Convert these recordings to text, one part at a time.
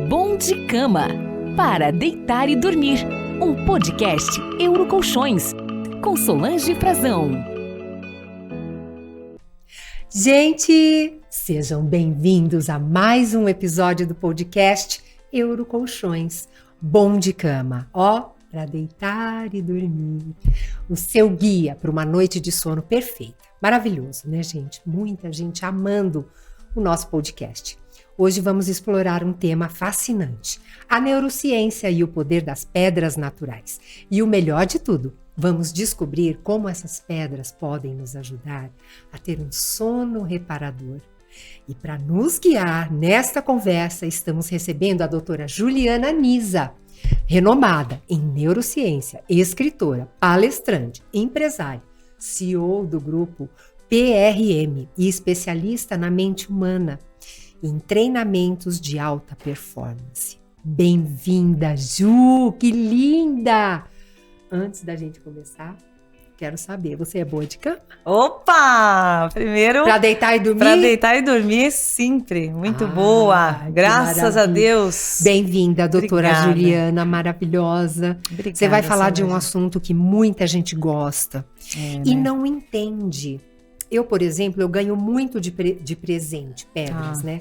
Bom de Cama, para deitar e dormir. Um podcast Eurocolchões, com Solange Frazão. Gente, sejam bem-vindos a mais um episódio do podcast Eurocolchões. Bom de Cama, para deitar e dormir. O seu guia para uma noite de sono perfeita. Maravilhoso, né, gente? Muita gente amando o nosso podcast. Hoje vamos explorar um tema fascinante, a neurociência e o poder das pedras naturais. E o melhor de tudo, vamos descobrir como essas pedras podem nos ajudar a ter um sono reparador. E para nos guiar nesta conversa, estamos recebendo a doutora Juliana Nisa, renomada em neurociência, escritora, palestrante, empresária, CEO do grupo PRM e especialista na mente humana, em treinamentos de alta performance. Bem-vinda, Ju! Que linda! Antes da gente começar, quero saber, você é boa de cama? Opa! Primeiro... Pra deitar e dormir? Pra deitar e dormir, sempre. Muito boa. Graças a Deus. Bem-vinda, doutora Obrigada. Juliana, maravilhosa. Obrigada, você vai falar de um Solange. assunto que muita gente gosta e não entende. Eu, por exemplo, eu ganho muito de presente, pedras, né?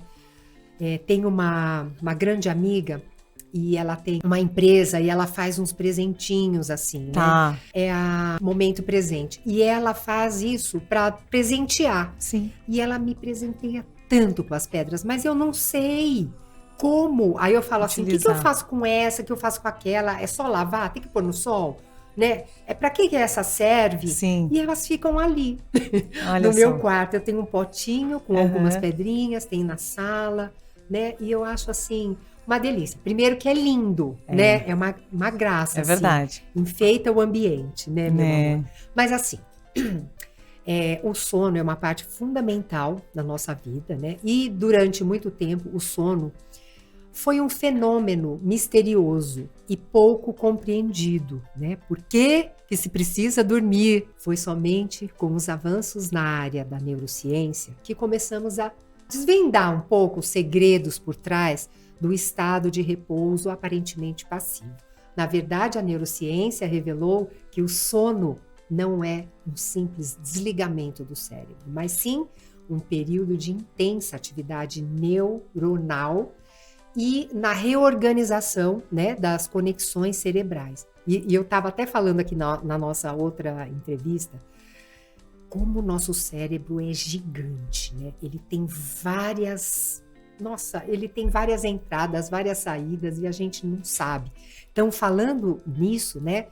Tenho uma grande amiga e ela tem uma empresa e ela faz uns presentinhos assim, né? É a Momento Presente. E ela faz isso para presentear. Sim. E ela me presenteia tanto com as pedras, mas eu não sei como. Aí eu falo assim, o que eu faço com essa, o que eu faço com aquela? É só lavar? Tem que pôr no sol? Né? É para que essa serve? Sim. E elas ficam ali. Olha no só. meu quarto eu tenho um potinho com algumas pedrinhas, tem na sala, né? E eu acho assim uma delícia. Primeiro que é lindo, né? É uma graça. É verdade. Assim, enfeita o ambiente, né, meu amor? Mas assim, o sono é uma parte fundamental da nossa vida, né? E durante muito tempo o sono foi um fenômeno misterioso e pouco compreendido, né? Por que se precisa dormir? Foi somente com os avanços na área da neurociência que começamos a desvendar um pouco os segredos por trás do estado de repouso aparentemente passivo. Na verdade, a neurociência revelou que o sono não é um simples desligamento do cérebro, mas sim um período de intensa atividade neuronal e na reorganização, né, das conexões cerebrais. E eu estava até falando aqui na nossa outra entrevista, como o nosso cérebro é gigante, né? Ele tem várias entradas, várias saídas e a gente não sabe. Então, falando nisso, né,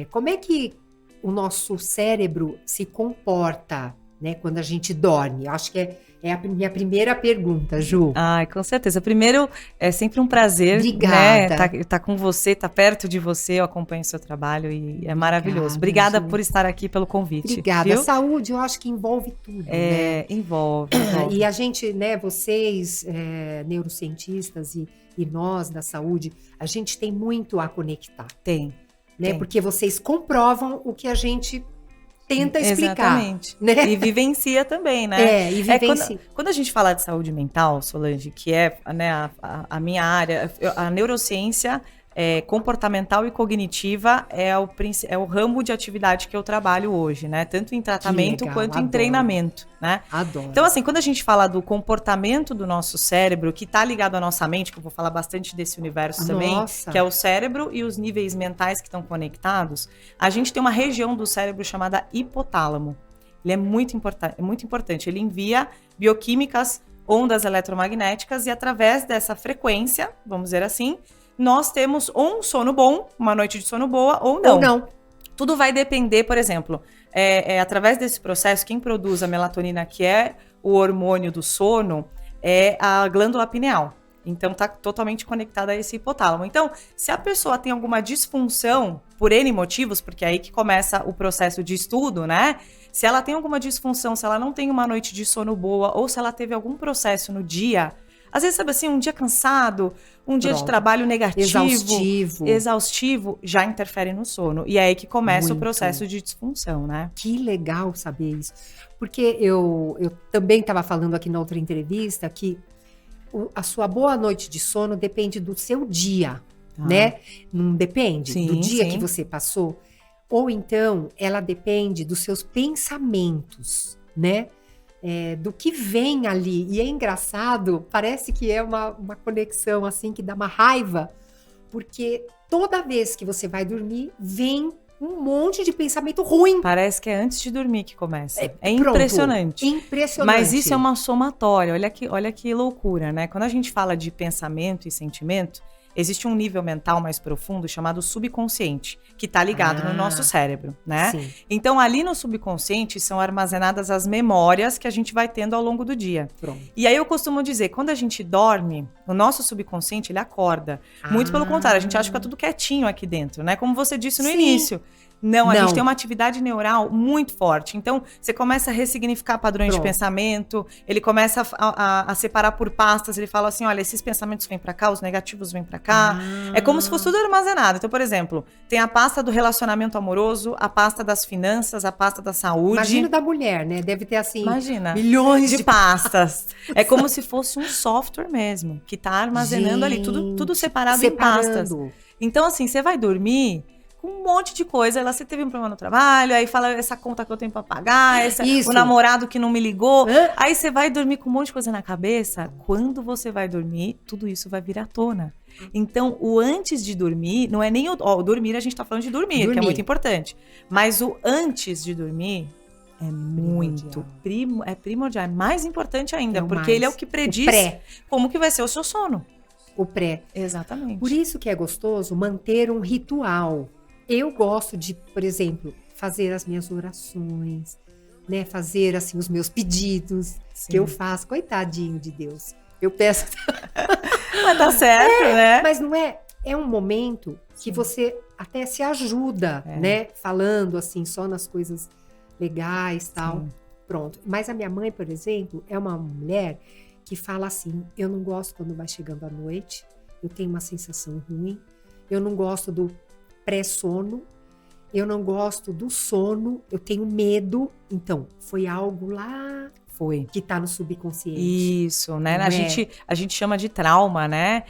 como é que o nosso cérebro se comporta, né, quando a gente dorme? Eu acho que é a minha primeira pergunta, Ju. Ai, com certeza. Primeiro, é sempre um prazer, Obrigada. né, tá com você, tá perto de você, eu acompanho o seu trabalho e é maravilhoso. Obrigada por estar aqui, pelo convite. Obrigada. Viu? A saúde, eu acho que envolve tudo, né? Envolve. E a gente, né, vocês, neurocientistas e nós da saúde, a gente tem muito a conectar. Tem. Né? Porque vocês comprovam o que a gente tenta explicar. Exatamente. Né? E vivencia também, né? E vivencia. Quando a gente fala de saúde mental, Solange, que é, né, a minha área, a neurociência comportamental e cognitiva é o ramo de atividade que eu trabalho hoje, né? Tanto em tratamento quanto em treinamento, né? Adoro. Então, assim, quando a gente fala do comportamento do nosso cérebro, que está ligado à nossa mente, que eu vou falar bastante desse universo também, que é o cérebro e os níveis mentais que estão conectados, a gente tem uma região do cérebro chamada hipotálamo. Ele é muito importante. Ele envia bioquímicas, ondas eletromagnéticas, e através dessa frequência, vamos dizer assim, nós temos ou um sono bom, uma noite de sono boa, ou não. Ou não. Tudo vai depender, por exemplo, através desse processo, quem produz a melatonina, que é o hormônio do sono, é a glândula pineal. Então, está totalmente conectada a esse hipotálamo. Então, se a pessoa tem alguma disfunção, por N motivos, porque é aí que começa o processo de estudo, né? Se ela tem alguma disfunção, se ela não tem uma noite de sono boa, ou se ela teve algum processo no dia, às vezes, sabe assim, um dia cansado, um dia de trabalho negativo, exaustivo, já interfere no sono. E é aí que começa o processo de disfunção, né? Que legal saber isso. Porque eu também estava falando aqui na outra entrevista que a sua boa noite de sono depende do seu dia, Tá. né? Não depende Sim, do dia sim. que você passou. Ou então, ela depende dos seus pensamentos, né? Do que vem ali. E é engraçado, parece que é uma conexão assim que dá uma raiva, porque toda vez que você vai dormir, vem um monte de pensamento ruim. Parece que é antes de dormir que começa. É Pronto. impressionante. Impressionante. Mas isso é uma somatória. Olha que loucura, né? Quando a gente fala de pensamento e sentimento, existe um nível mental mais profundo chamado subconsciente, que está ligado no nosso cérebro, né? Sim. Então, ali no subconsciente são armazenadas as memórias que a gente vai tendo ao longo do dia. Pronto. E aí eu costumo dizer, quando a gente dorme, o nosso subconsciente, ele acorda. Muito pelo contrário, a gente acha que fica tudo quietinho aqui dentro, né? Como você disse no Sim. início. Não, a Não. gente tem uma atividade neural muito forte. Então, você começa a ressignificar padrões de Pronto. pensamento, ele começa a separar por pastas, ele fala assim, olha, esses pensamentos vêm pra cá, os negativos vêm pra cá. É como se fosse tudo armazenado. Então, por exemplo, tem a pasta do relacionamento amoroso, a pasta das finanças, a pasta da saúde. Imagina da mulher, né? Deve ter assim Imagina. milhões De pastas. É como se fosse um software mesmo, que tá armazenando ali tudo separado em pastas. separando. Então, assim, você vai dormir com um monte de coisa. Lá você teve um problema no trabalho, aí fala essa conta que eu tenho pra pagar, Isso. o namorado que não me ligou. Hã? Aí você vai dormir com um monte de coisa na cabeça. Quando você vai dormir, tudo isso vai vir à tona. Então, o antes de dormir, não é nem o dormir, a gente tá falando de dormir, que é muito importante. Mas o antes de dormir é muito primordial. É mais importante ainda, porque ele é o que prediz como que vai ser o seu sono. O pré. Exatamente. Por isso que é gostoso manter um ritual. Eu gosto de, por exemplo, fazer as minhas orações, né? Fazer, assim, os meus pedidos que eu faço. Coitadinho de Deus. Eu peço... Mas tá certo, né? Mas não é... É um momento que você até se ajuda, né? Falando, assim, só nas coisas legais e tal. Sim. Pronto. Mas a minha mãe, por exemplo, é uma mulher que fala assim, eu não gosto quando vai chegando a noite, eu tenho uma sensação ruim, eu não gosto do pré-sono, eu não gosto do sono, eu tenho medo. Então, foi algo lá que tá no subconsciente. Isso, né? Não A gente chama de trauma, né?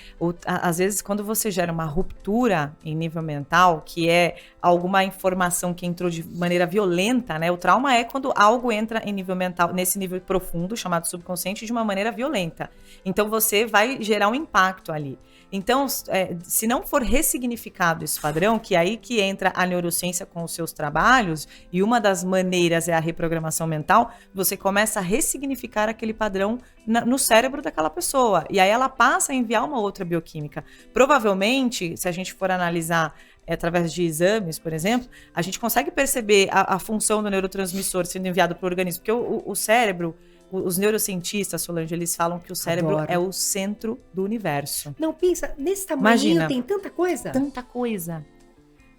Às vezes, quando você gera uma ruptura em nível mental, que é alguma informação que entrou de maneira violenta, né? O trauma é quando algo entra em nível mental, nesse nível profundo, chamado subconsciente, de uma maneira violenta. Então, você vai gerar um impacto ali. Então, se não for ressignificado esse padrão, que é aí que entra a neurociência com os seus trabalhos, e uma das maneiras é a reprogramação mental, você começa a ressignificar aquele padrão no cérebro daquela pessoa. E aí ela passa a enviar uma outra bioquímica. Provavelmente, se a gente for analisar através de exames, por exemplo, a gente consegue perceber a função do neurotransmissor sendo enviado para o organismo, porque o cérebro... Os neurocientistas, Solange, eles falam que o cérebro é o centro do universo. Não, pensa, nesse tamanho tem tanta coisa. Tanta coisa.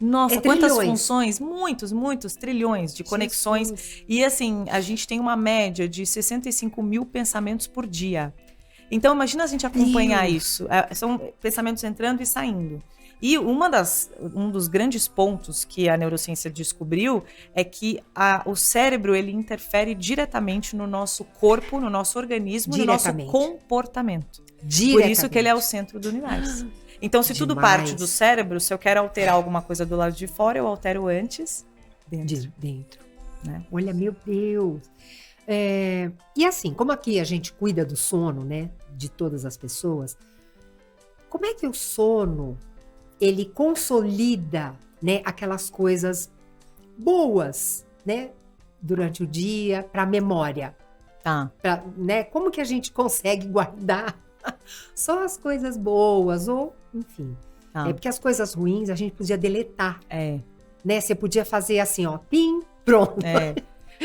Nossa, quantas funções? Muitos trilhões de conexões. E assim, a gente tem uma média de 65 mil pensamentos por dia. Então, imagina a gente acompanhar isso. São pensamentos entrando e saindo. E um dos grandes pontos que a neurociência descobriu é que o cérebro, ele interfere diretamente no nosso corpo, no nosso organismo, no nosso comportamento. Por isso que ele é o centro do universo. Então, se tudo parte do cérebro, se eu quero alterar alguma coisa do lado de fora, eu altero antes dentro. Né? Olha, meu Deus. E assim, como aqui a gente cuida do sono, né, de todas as pessoas, como é que o sono... ele consolida, né, aquelas coisas boas, né, durante o dia, para a memória. Tá. Né, como que a gente consegue guardar só as coisas boas, ou, enfim. Tá. Porque as coisas ruins a gente podia deletar. Né, você podia fazer assim, ó, pim, pronto.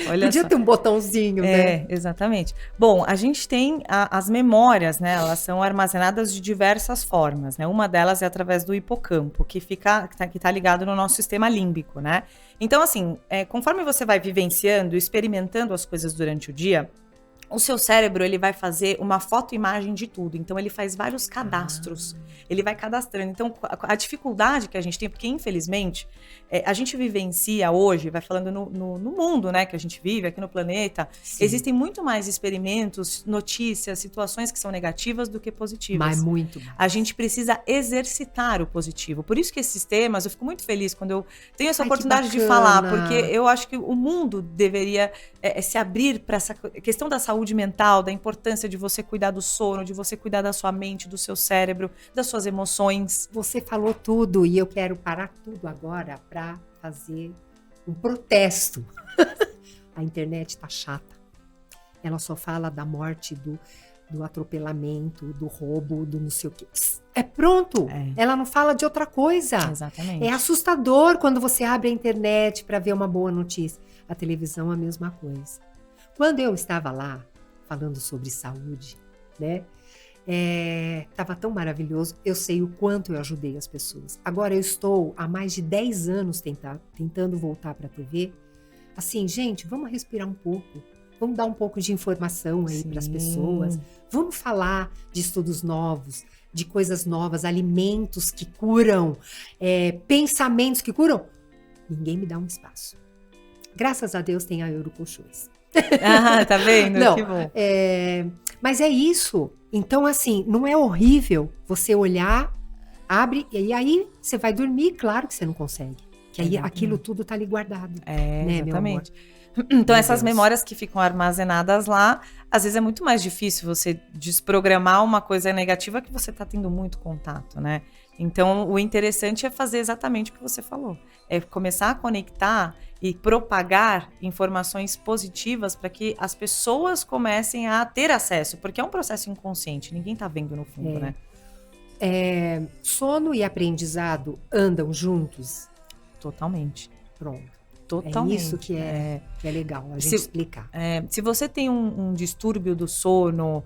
Olha podia só. ter um botãozinho, né? Exatamente. Bom, a gente tem as memórias, né? Elas são armazenadas de diversas formas, né? Uma delas é através do hipocampo, que tá ligado no nosso sistema límbico, né? Então, assim, conforme você vai vivenciando, experimentando as coisas durante o dia, o seu cérebro, ele vai fazer uma fotoimagem de tudo. Então, ele faz vários cadastros. Ele vai cadastrando. Então, a dificuldade que a gente tem, porque, infelizmente, a gente vivencia hoje, vai falando no mundo, né, que a gente vive, aqui no planeta, Sim. existem muito mais experimentos, notícias, situações que são negativas do que positivas. Mas muito mais. A gente precisa exercitar o positivo. Por isso que esses temas, eu fico muito feliz quando eu tenho essa oportunidade de falar, porque eu acho que o mundo deveria se abrir para essa questão da saúde mental, da importância de você cuidar do sono, de você cuidar da sua mente, do seu cérebro, das suas emoções. Você falou tudo e eu quero parar tudo agora para fazer um protesto. A internet tá chata. Ela só fala da morte, do atropelamento, do roubo, do não sei o quê. É pronto. Ela não fala de outra coisa. Exatamente. É assustador quando você abre a internet para ver uma boa notícia. A televisão, a mesma coisa. Quando eu estava lá, falando sobre saúde, né? Tava tão maravilhoso. Eu sei o quanto eu ajudei as pessoas. Agora eu estou há mais de 10 anos tentando voltar para a TV. Assim, gente, vamos respirar um pouco. Vamos dar um pouco de informação aí para as pessoas. Vamos falar de estudos novos, de coisas novas, alimentos que curam, pensamentos que curam. Ninguém me dá um espaço. Graças a Deus tem a Eurocolchões. Tá vendo? Não, que bom. mas é isso. Então, assim, não é horrível você olhar, abre, e aí você vai dormir, claro que você não consegue. Que aí aquilo tudo tá ali guardado. Né, Exatamente. Meu amor? Então, Meu essas Deus. memórias que ficam armazenadas lá, às vezes é muito mais difícil você desprogramar uma coisa negativa que você tá tendo muito contato, né? Então, o interessante é fazer exatamente o que você falou. É começar a conectar e propagar informações positivas para que as pessoas comecem a ter acesso, porque é um processo inconsciente, ninguém tá vendo no fundo, né? Sono e aprendizado andam juntos? Totalmente. Pronto. Totalmente. É isso que é legal a gente Se- explicar. Se você tem um distúrbio do sono,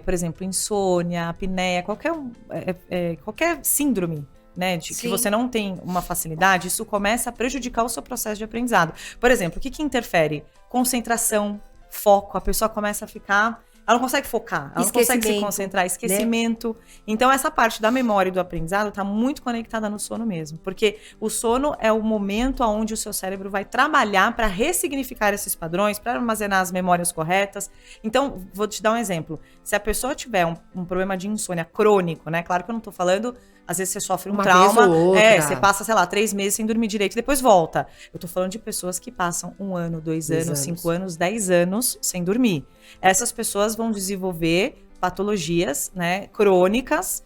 por exemplo, insônia, apneia, qualquer síndrome, né, de que Sim. você não tem uma facilidade, isso começa a prejudicar o seu processo de aprendizado. Por exemplo, o que interfere? Concentração, foco, a pessoa começa a ficar... Ela não consegue focar, ela não consegue se Esquecimento, concentrar, esquecimento. Então, essa parte da memória e do aprendizado está muito conectada no sono mesmo. Porque o sono é o momento onde o seu cérebro vai trabalhar para ressignificar esses padrões, para armazenar as memórias corretas. Então, vou te dar um exemplo. Se a pessoa tiver um problema de insônia crônico, né? Claro que eu não estou falando... Às vezes você sofre um Uma trauma, vez ou outra. você passa, sei lá, 3 meses sem dormir direito e depois volta. Eu tô falando de pessoas que passam 1 ano, 2 anos, 5 anos, 10 anos sem dormir. Essas pessoas vão desenvolver patologias, né, crônicas,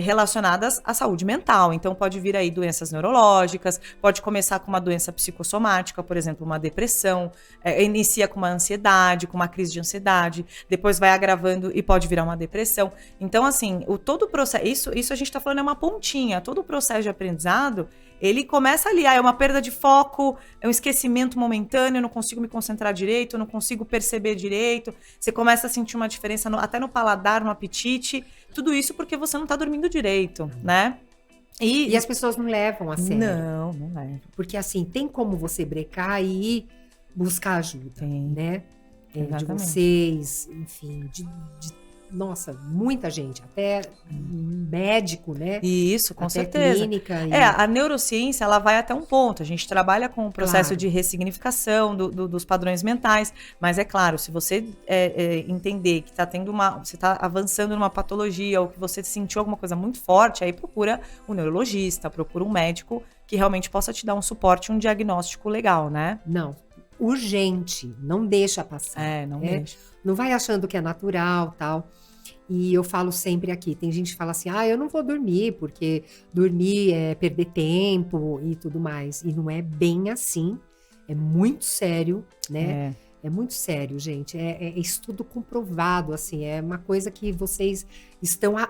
relacionadas à saúde mental. Então, pode vir aí doenças neurológicas, pode começar com uma doença psicossomática, por exemplo, uma depressão, inicia com uma ansiedade, com uma crise de ansiedade, depois vai agravando e pode virar uma depressão. Então, assim, todo o processo, isso a gente está falando é uma pontinha, todo o processo de aprendizado, ele começa ali, é uma perda de foco, é um esquecimento momentâneo, eu não consigo me concentrar direito, eu não consigo perceber direito, você começa a sentir uma diferença até no paladar, no apetite, tudo isso porque você não tá dormindo direito, né? E as pessoas não levam a sério. Não leva. Porque assim, tem como você brecar e ir buscar ajuda, Tem. né? De Exatamente. vocês, enfim, nossa, muita gente, até médico, né? Isso, com até certeza. clínica. A neurociência, ela vai até um ponto. A gente trabalha com o processo Claro. de ressignificação dos padrões mentais. Mas é claro, se você entender que você está avançando numa patologia ou que você sentiu alguma coisa muito forte, aí procura um neurologista, procura um médico que realmente possa te dar um suporte, um diagnóstico legal, né? Não, urgente, não deixa passar. Não né? deixa. Não vai achando que é natural, tal. E eu falo sempre aqui, tem gente que fala assim, eu não vou dormir, porque dormir é perder tempo e tudo mais. E não é bem assim, é muito sério, né? É muito sério, gente. É estudo comprovado, assim, é uma coisa que vocês estão há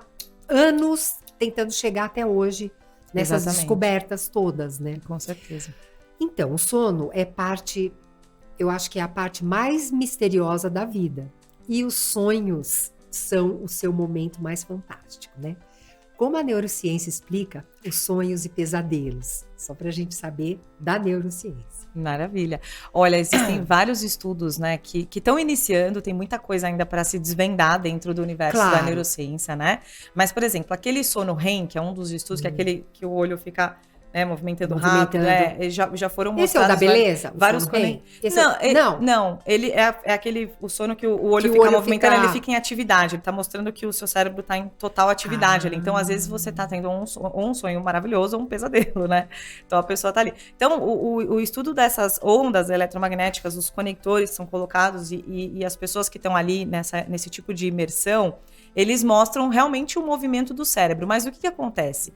anos tentando chegar até hoje, nessas Exatamente. descobertas todas, né? Com certeza. Então, o sono é parte, eu acho que é a parte mais misteriosa da vida. E os sonhos são o seu momento mais fantástico, né? Como a neurociência explica os sonhos e pesadelos? Só para a gente saber da neurociência. Maravilha. Olha, existem vários estudos, né, que estão iniciando, tem muita coisa ainda para se desvendar dentro do universo da neurociência, né? Mas, por exemplo, aquele sono REM, que é um dos estudos, que é aquele que o olho fica, né, movimentando rápido, já foram mostrados. Esse é o da beleza? Vários não, ele é aquele, o sono que o olho fica movimentando, ele fica em atividade, ele tá mostrando que o seu cérebro está em total atividade ali. Então, às vezes, você tá tendo um sonho maravilhoso ou um pesadelo, né? Então, a pessoa tá ali. Então, o estudo dessas ondas eletromagnéticas, os conectores são colocados e as pessoas que estão ali nesse tipo de imersão, eles mostram realmente o movimento do cérebro. Mas o que acontece?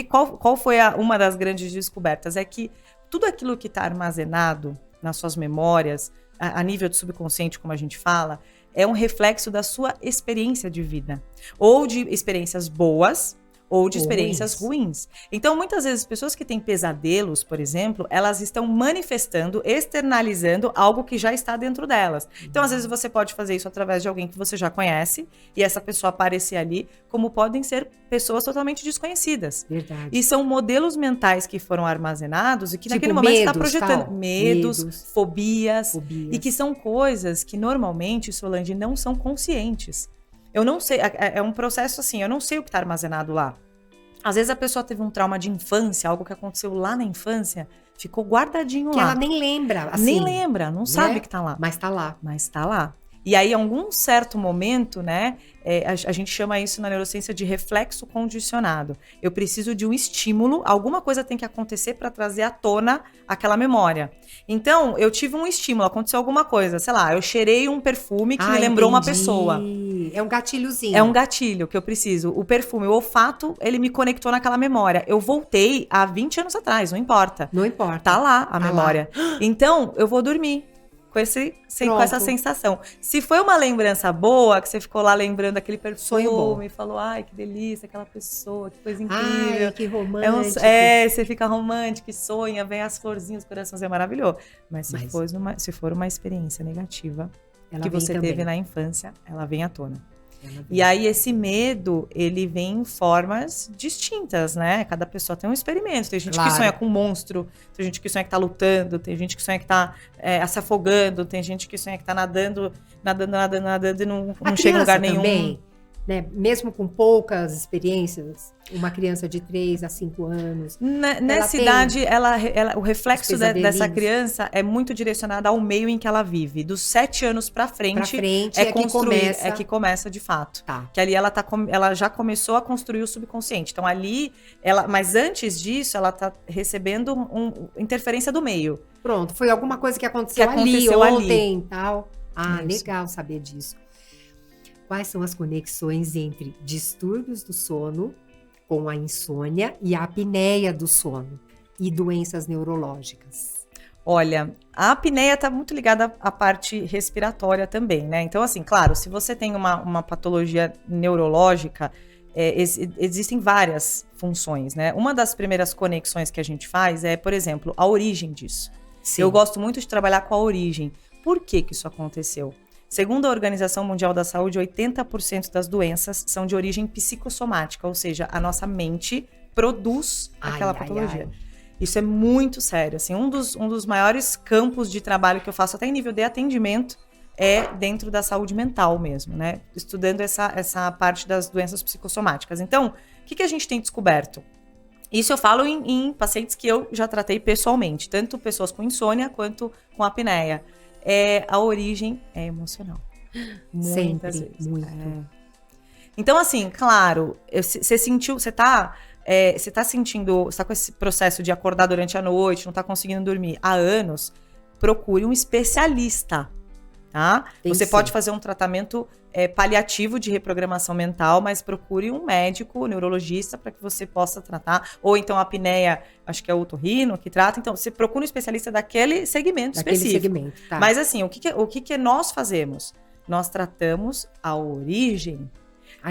Qual foi uma das grandes descobertas? É que tudo aquilo que está armazenado nas suas memórias, a nível do subconsciente, como a gente fala, é um reflexo da sua experiência de vida. Ou de experiências boas, ou de experiências ruins. Então, muitas vezes, pessoas que têm pesadelos, por exemplo, elas estão manifestando, externalizando algo que já está dentro delas. Então, às vezes, você pode fazer isso através de alguém que você já conhece, e essa pessoa aparecer ali, como podem ser pessoas totalmente desconhecidas. Verdade. E são modelos mentais que foram armazenados e que tipo naquele momento está projetando tal. Medos, fobias, e que são coisas que normalmente, Solange, não são conscientes. Eu não sei, é um processo assim, eu não sei o que está armazenado lá. Às vezes a pessoa teve um trauma de infância, algo que aconteceu lá na infância, ficou guardadinho que lá. Que ela nem lembra. Assim, nem lembra, não sabe que tá lá. Mas tá lá. Mas tá lá. E aí, em algum certo momento, né, a gente chama isso na neurociência de reflexo condicionado. Eu preciso de um estímulo, alguma coisa tem que acontecer para trazer à tona aquela memória. Então, eu tive um estímulo, aconteceu alguma coisa, sei lá, eu cheirei um perfume que me lembrou uma pessoa. É um gatilhozinho. É um gatilho que eu preciso. O perfume, o olfato, ele me conectou naquela memória. Eu voltei há 20 anos atrás, não importa. Não importa. Tá lá a memória. Lá. Então, eu vou dormir com essa sensação. Se foi uma lembrança boa, que você ficou lá lembrando aquele perfume, e falou, ai, que delícia, aquela pessoa, que coisa incrível. Ai, que romântico. Você fica romântico e sonha, vem as florzinhas, os corações, é maravilhoso. Mas se for uma experiência negativa que você teve na infância, ela vem à tona. E aí, esse medo, ele vem em formas distintas, né? Cada pessoa tem um experimento. Tem gente que sonha com um monstro, tem gente que sonha que tá lutando, tem gente que sonha que tá se afogando, tem gente que sonha que tá nadando e não chega em lugar nenhum. Também, né? Mesmo com poucas experiências, uma criança de 3 a 5 anos. Nessa idade, o reflexo dessa criança é muito direcionado ao meio em que ela vive. Dos 7 anos pra frente é que começa de fato. Tá. Que ali ela já começou a construir o subconsciente. Então ali, mas antes disso, ela tá recebendo interferência do meio. Pronto, foi alguma coisa que aconteceu ali ontem e tal. Ah, isso. Legal saber disso. Quais são as conexões entre distúrbios do sono com a insônia e a apneia do sono e doenças neurológicas? Olha, a apneia está muito ligada à parte respiratória também, né? Então, assim, claro, se você tem uma patologia neurológica, existem várias funções, né? Uma das primeiras conexões que a gente faz é, por exemplo, a origem disso. Sim. Eu gosto muito de trabalhar com a origem. Por que isso aconteceu? Segundo a Organização Mundial da Saúde, 80% das doenças são de origem psicossomática, ou seja, a nossa mente produz aquela patologia. Isso é muito sério. Assim, um dos maiores campos de trabalho que eu faço, até em nível de atendimento, é dentro da saúde mental mesmo, né? Estudando essa parte das doenças psicossomáticas. Então, o que a gente tem descoberto? Isso eu falo em pacientes que eu já tratei pessoalmente, tanto pessoas com insônia quanto com apneia. A origem é emocional. Muitas vezes. Muito. Então, assim, claro, você sentiu, você tá sentindo, você tá com esse processo de acordar durante a noite, não tá conseguindo dormir há anos, procure um especialista, tá? Você pode fazer um tratamento paliativo de reprogramação mental, mas procure um médico, neurologista, para que você possa tratar. Ou então a apneia, acho que é o otorrino que trata. Então, você procura um especialista daquele segmento específico. Tá. Mas assim, o que nós fazemos? Nós tratamos a origem.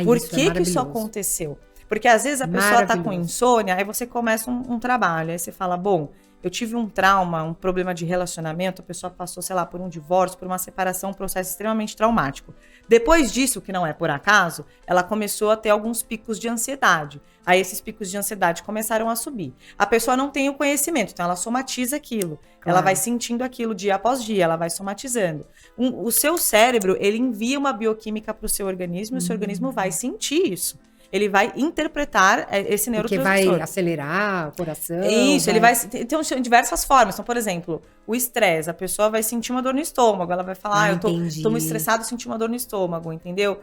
Por que isso aconteceu? Porque às vezes a pessoa está com insônia, aí você começa um trabalho, aí você fala, bom, eu tive um trauma, um problema de relacionamento, a pessoa passou, sei lá, por um divórcio, por uma separação, um processo extremamente traumático. Depois disso, que não é por acaso, ela começou a ter alguns picos de ansiedade. Aí esses picos de ansiedade começaram a subir. A pessoa não tem o conhecimento, então ela somatiza aquilo. Claro. Ela vai sentindo aquilo dia após dia, ela vai somatizando. O seu cérebro, ele envia uma bioquímica para o seu organismo e o seu organismo vai sentir isso. Ele vai interpretar esse neurotransmissor. Porque vai acelerar o coração. Isso, ele vai... Então, diversas formas. Então, por exemplo, o estresse. A pessoa vai sentir uma dor no estômago. Ela vai falar, eu tô muito estressado, senti uma dor no estômago, entendeu?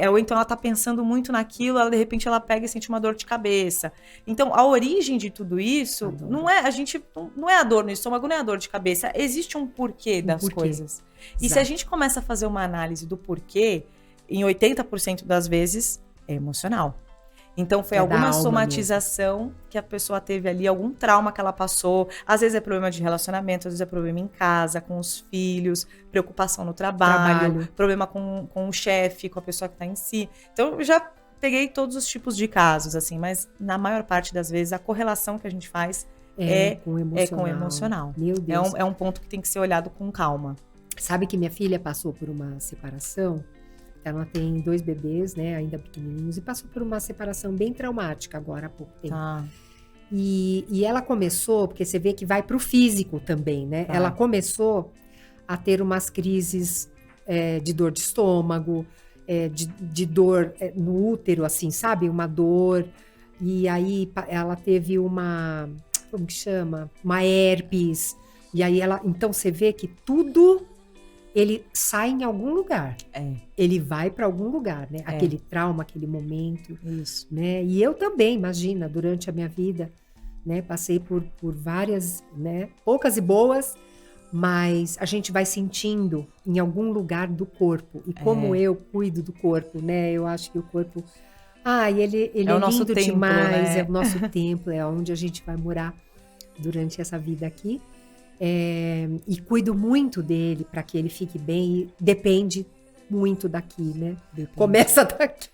Ou então ela tá pensando muito naquilo, ela de repente ela pega e sente uma dor de cabeça. Então, a origem de tudo isso não é a dor no estômago, não é a dor de cabeça. Existe um porquê das coisas. E Exato. Se a gente começa a fazer uma análise do porquê, em 80% das vezes... é emocional. Então, foi alguma somatização mesmo. Que a pessoa teve ali, algum trauma que ela passou. Às vezes é problema de relacionamento, às vezes é problema em casa, com os filhos, preocupação no trabalho. Problema com o chefe, com a pessoa que está em si. Então, eu já peguei todos os tipos de casos, assim, mas na maior parte das vezes, a correlação que a gente faz é com o emocional. Meu Deus. É um ponto que tem que ser olhado com calma. Sabe que minha filha passou por uma separação? Ela tem 2 bebês, né, ainda pequenininhos, e passou por uma separação bem traumática agora há pouco tempo. E ela começou, porque você vê que vai pro físico também, né? Ela começou a ter umas crises de dor de estômago, de dor no útero, assim, sabe? Uma dor. E aí ela teve uma, como que chama? Uma herpes. E aí então você vê que tudo... ele sai em algum lugar. Ele vai para algum lugar, né? Aquele trauma, aquele momento. Isso. Né? E eu também, imagina, durante a minha vida, né? Passei por várias, né? Poucas e boas, mas a gente vai sentindo em algum lugar do corpo. E como eu cuido do corpo, né? Eu acho que o corpo... ele é o nosso lindo templo, demais. né? É o nosso templo, é onde a gente vai morar durante essa vida aqui. E cuido muito dele para que ele fique bem, e depende muito daqui, né? Começa daqui.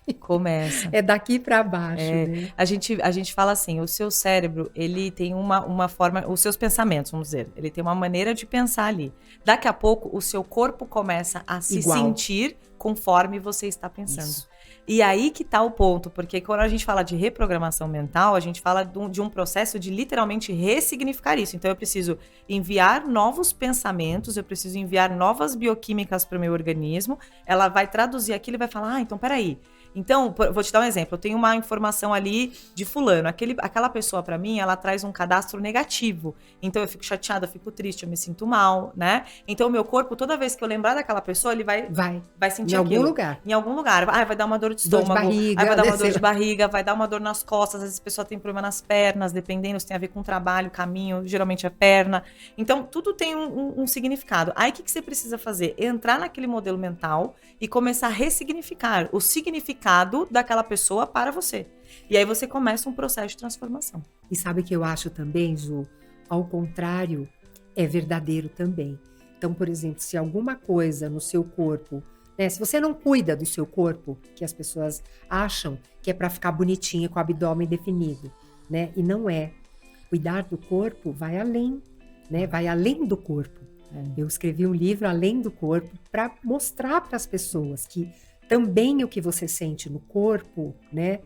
É daqui para baixo, né? A gente fala assim, o seu cérebro, ele tem uma forma, os seus pensamentos, vamos dizer, ele tem uma maneira de pensar ali. Daqui a pouco, o seu corpo começa a se sentir conforme você está pensando. Isso. E aí que tá o ponto, porque quando a gente fala de reprogramação mental, a gente fala de um processo de literalmente ressignificar isso. Então eu preciso enviar novos pensamentos, eu preciso enviar novas bioquímicas para o meu organismo, ela vai traduzir aquilo e vai falar, então peraí. Então, vou te dar um exemplo, eu tenho uma informação ali de fulano, aquela pessoa para mim, ela traz um cadastro negativo, então eu fico chateada, eu fico triste, eu me sinto mal, né? Então o meu corpo, toda vez que eu lembrar daquela pessoa, ele vai sentir em aquilo. Em algum lugar. Vai dar uma dor de estômago, barriga, vai dar uma dor de barriga, vai dar uma dor nas costas, às vezes a pessoa tem problema nas pernas, dependendo se tem a ver com trabalho, caminho, geralmente é perna. Então, tudo tem um significado. Aí, o que você precisa fazer? Entrar naquele modelo mental e começar a ressignificar o significado daquela pessoa para você. E aí você começa um processo de transformação. E sabe o que eu acho também, Ju? Ao contrário, é verdadeiro também. Então, por exemplo, se alguma coisa no seu corpo, né, se você não cuida do seu corpo, que as pessoas acham que é para ficar bonitinha com o abdômen definido, né? E não é. Cuidar do corpo vai além, né? Vai além do corpo. Eu escrevi um livro Além do Corpo para mostrar para as pessoas que também o que você sente no corpo, né,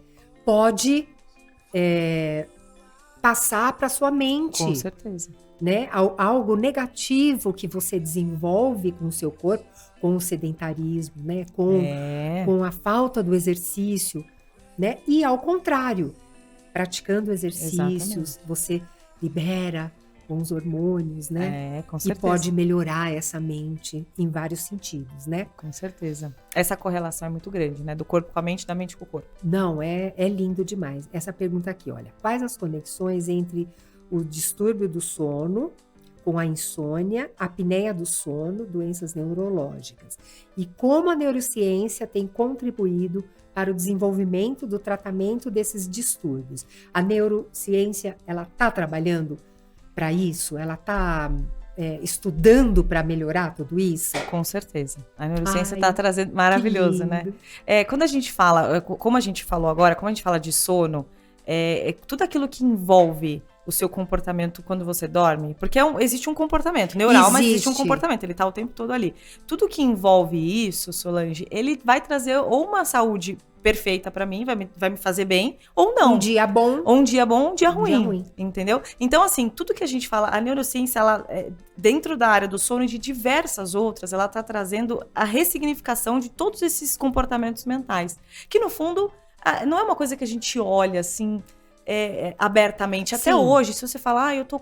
pode passar para sua mente. Com certeza. Né? Algo negativo que você desenvolve com o seu corpo, com o sedentarismo, né? Com a falta do exercício, né? E ao contrário, praticando exercícios, exatamente, você libera os hormônios, né? Com certeza. E pode melhorar essa mente em vários sentidos, né? Com certeza. Essa correlação é muito grande, né? Do corpo com a mente, da mente com o corpo. Não, é lindo demais. Essa pergunta aqui, olha. Quais as conexões entre o distúrbio do sono com a insônia, a apneia do sono, doenças neurológicas? E como a neurociência tem contribuído para o desenvolvimento do tratamento desses distúrbios? A neurociência, ela está trabalhando para isso? Ela está estudando para melhorar tudo isso? Com certeza. A neurociência está trazendo... Maravilhoso, né? Quando a gente fala, como a gente falou agora, como a gente fala de sono, tudo aquilo que envolve o seu comportamento quando você dorme? Porque existe um comportamento neural, mas existe um Existe. comportamento, ele tá o tempo todo ali. Tudo que envolve isso, Solange, ele vai trazer ou uma saúde perfeita pra mim, vai me fazer bem, ou não. Um dia bom. Ou um dia bom, um dia Um dia ruim, ruim. entendeu? Então, assim, tudo que a gente fala, a neurociência, ela, dentro da área do sono e de diversas outras, ela tá trazendo a ressignificação de todos esses comportamentos mentais. Que, no fundo, não é uma coisa que a gente olha, assim, abertamente. Até Sim. hoje, se você falar, eu tô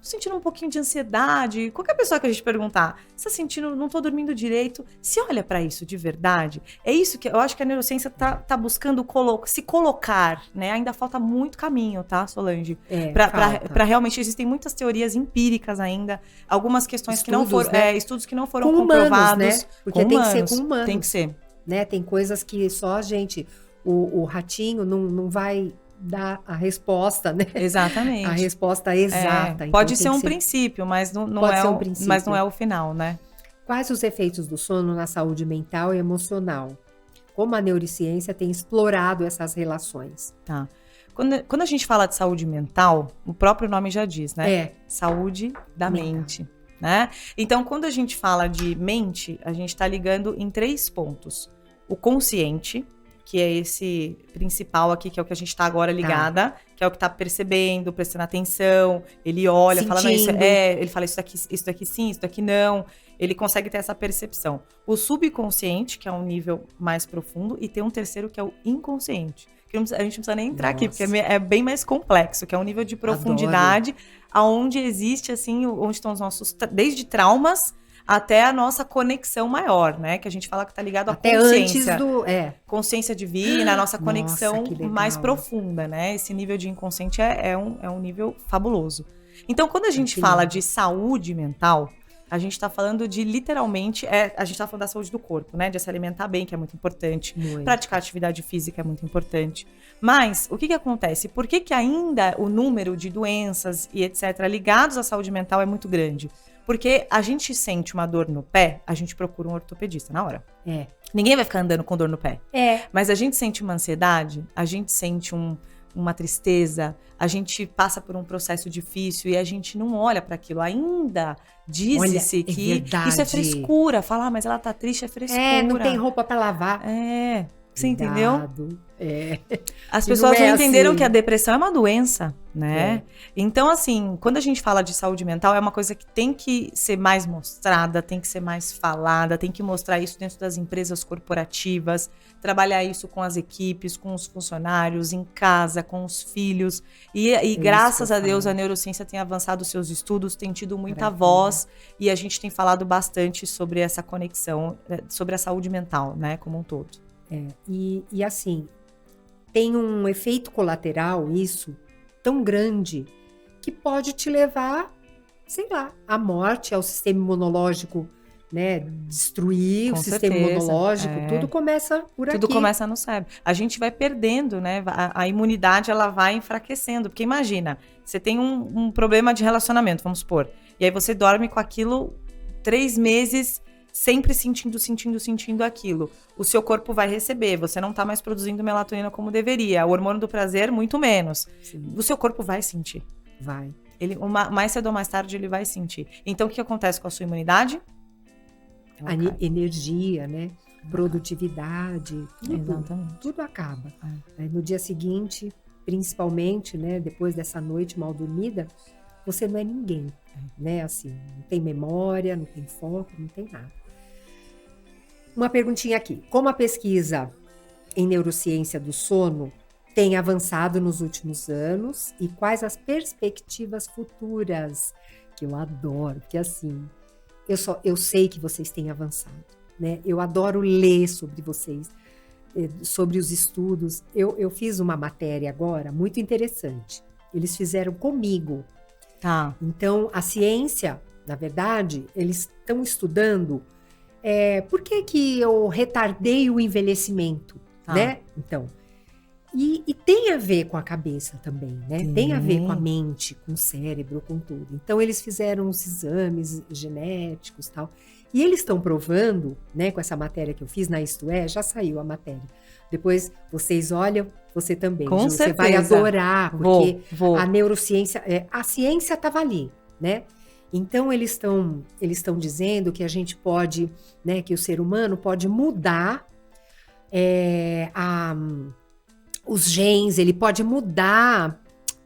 sentindo um pouquinho de ansiedade, qualquer pessoa que a gente perguntar, você tá sentindo, não tô dormindo direito, se olha pra isso de verdade. É isso que eu acho que a neurociência tá buscando se colocar, né? Ainda falta muito caminho, tá, Solange? Falta. Pra realmente, existem muitas teorias empíricas ainda, algumas questões que não Estudos, foram, né? estudos que não foram Com comprovados. humanos, né? Porque tem que ser com humanos. Tem que ser. Né? Tem coisas que só a gente, o ratinho não vai dar a resposta, né? Exatamente. A resposta exata. Então, pode tem ser que um princípio, mas não Pode é ser um o, princípio. mas não é o final, né? Quais os efeitos do sono na saúde mental e emocional? Como a neurociência tem explorado essas relações? Tá. Quando a gente fala de saúde mental, o próprio nome já diz, né? Saúde da Mental. mente, né? Então, quando a gente fala de mente, a gente está ligando em 3 pontos. O consciente, que é esse principal aqui, que é o que a gente está agora ligada, que é o que está percebendo, prestando atenção, ele olha, fala, não, ele fala isso daqui sim, isso daqui não. Ele consegue ter essa percepção. O subconsciente, que é um nível mais profundo, e tem um terceiro que é o inconsciente. Que a gente não precisa nem entrar aqui, porque é bem mais complexo, que é um nível de profundidade, aonde existe, assim, onde estão os nossos, desde traumas até a nossa conexão maior, né? Que a gente fala que tá ligado à consciência. Até antes consciência divina, a nossa conexão que legal. mais profunda, né? Esse nível de inconsciente é um nível fabuloso. Então, quando a gente fala de saúde mental, a gente tá falando de, literalmente, a gente tá falando da saúde do corpo, né? De se alimentar bem, que é muito importante. Muito. Praticar atividade física é muito importante. Mas, o que acontece? Por que ainda o número de doenças e etc. ligados à saúde mental é muito grande? Porque a gente sente uma dor no pé, a gente procura um ortopedista na hora. Ninguém vai ficar andando com dor no pé. Mas a gente sente uma ansiedade, a gente sente uma tristeza, a gente passa por um processo difícil e a gente não olha para aquilo. Ainda diz-se que isso é frescura. Falar, mas ela tá triste, é frescura. Não tem roupa para lavar. Você entendeu? As E pessoas não entenderam assim. que a depressão é uma doença, né? Então, assim, quando a gente fala de saúde mental, é uma coisa que tem que ser mais mostrada, tem que ser mais falada, tem que mostrar isso dentro das empresas corporativas, trabalhar isso com as equipes, com os funcionários, em casa, com os filhos. E graças a Deus, a neurociência tem avançado os seus estudos, tem tido muita voz, e a gente tem falado bastante sobre essa conexão, sobre a saúde mental, né, como um todo. E assim, tem um efeito colateral, isso, tão grande, que pode te levar, sei lá, à morte, ao sistema imunológico, né? Destruir Com o sistema certeza, imunológico, tudo começa por aqui. Tudo começa no cérebro. A gente vai perdendo, né? A imunidade, ela vai enfraquecendo. Porque imagina, você tem um problema de relacionamento, vamos supor. E aí você dorme com aquilo 3 meses, sempre sentindo aquilo. O seu corpo vai receber, você não tá mais produzindo melatonina como deveria. O hormônio do prazer, muito menos. Sim. O seu corpo vai sentir. Vai. Mais cedo ou mais tarde, ele vai sentir. Então, o que acontece com a sua imunidade? A energia, né? Produtividade, Exatamente. tudo acaba. No dia seguinte, principalmente, né? Depois dessa noite mal dormida, você não é ninguém, né? Assim, não tem memória, não tem foco, não tem nada. Uma perguntinha aqui. Como a pesquisa em neurociência do sono tem avançado nos últimos anos e quais as perspectivas futuras? Que eu adoro, porque assim, eu sei que vocês têm avançado, né? Eu adoro ler sobre vocês, sobre os estudos. Eu fiz uma matéria agora muito interessante. Eles fizeram comigo. Tá. Então, a ciência, na verdade, eles estão estudando por que eu retardei o envelhecimento, né? Então, e tem a ver com a cabeça também, né? Tem a ver com a mente, com o cérebro, com tudo. Então, eles fizeram os exames genéticos e tal, E eles estão provando, né, com essa matéria que eu fiz na Isto É, já saiu a matéria. Depois vocês olham, você também. Com Ju, certeza. Você vai adorar, porque Vou. a neurociência, a ciência estava ali, né? Então eles estão dizendo que a gente pode, né, que o ser humano pode mudar os genes, ele pode mudar,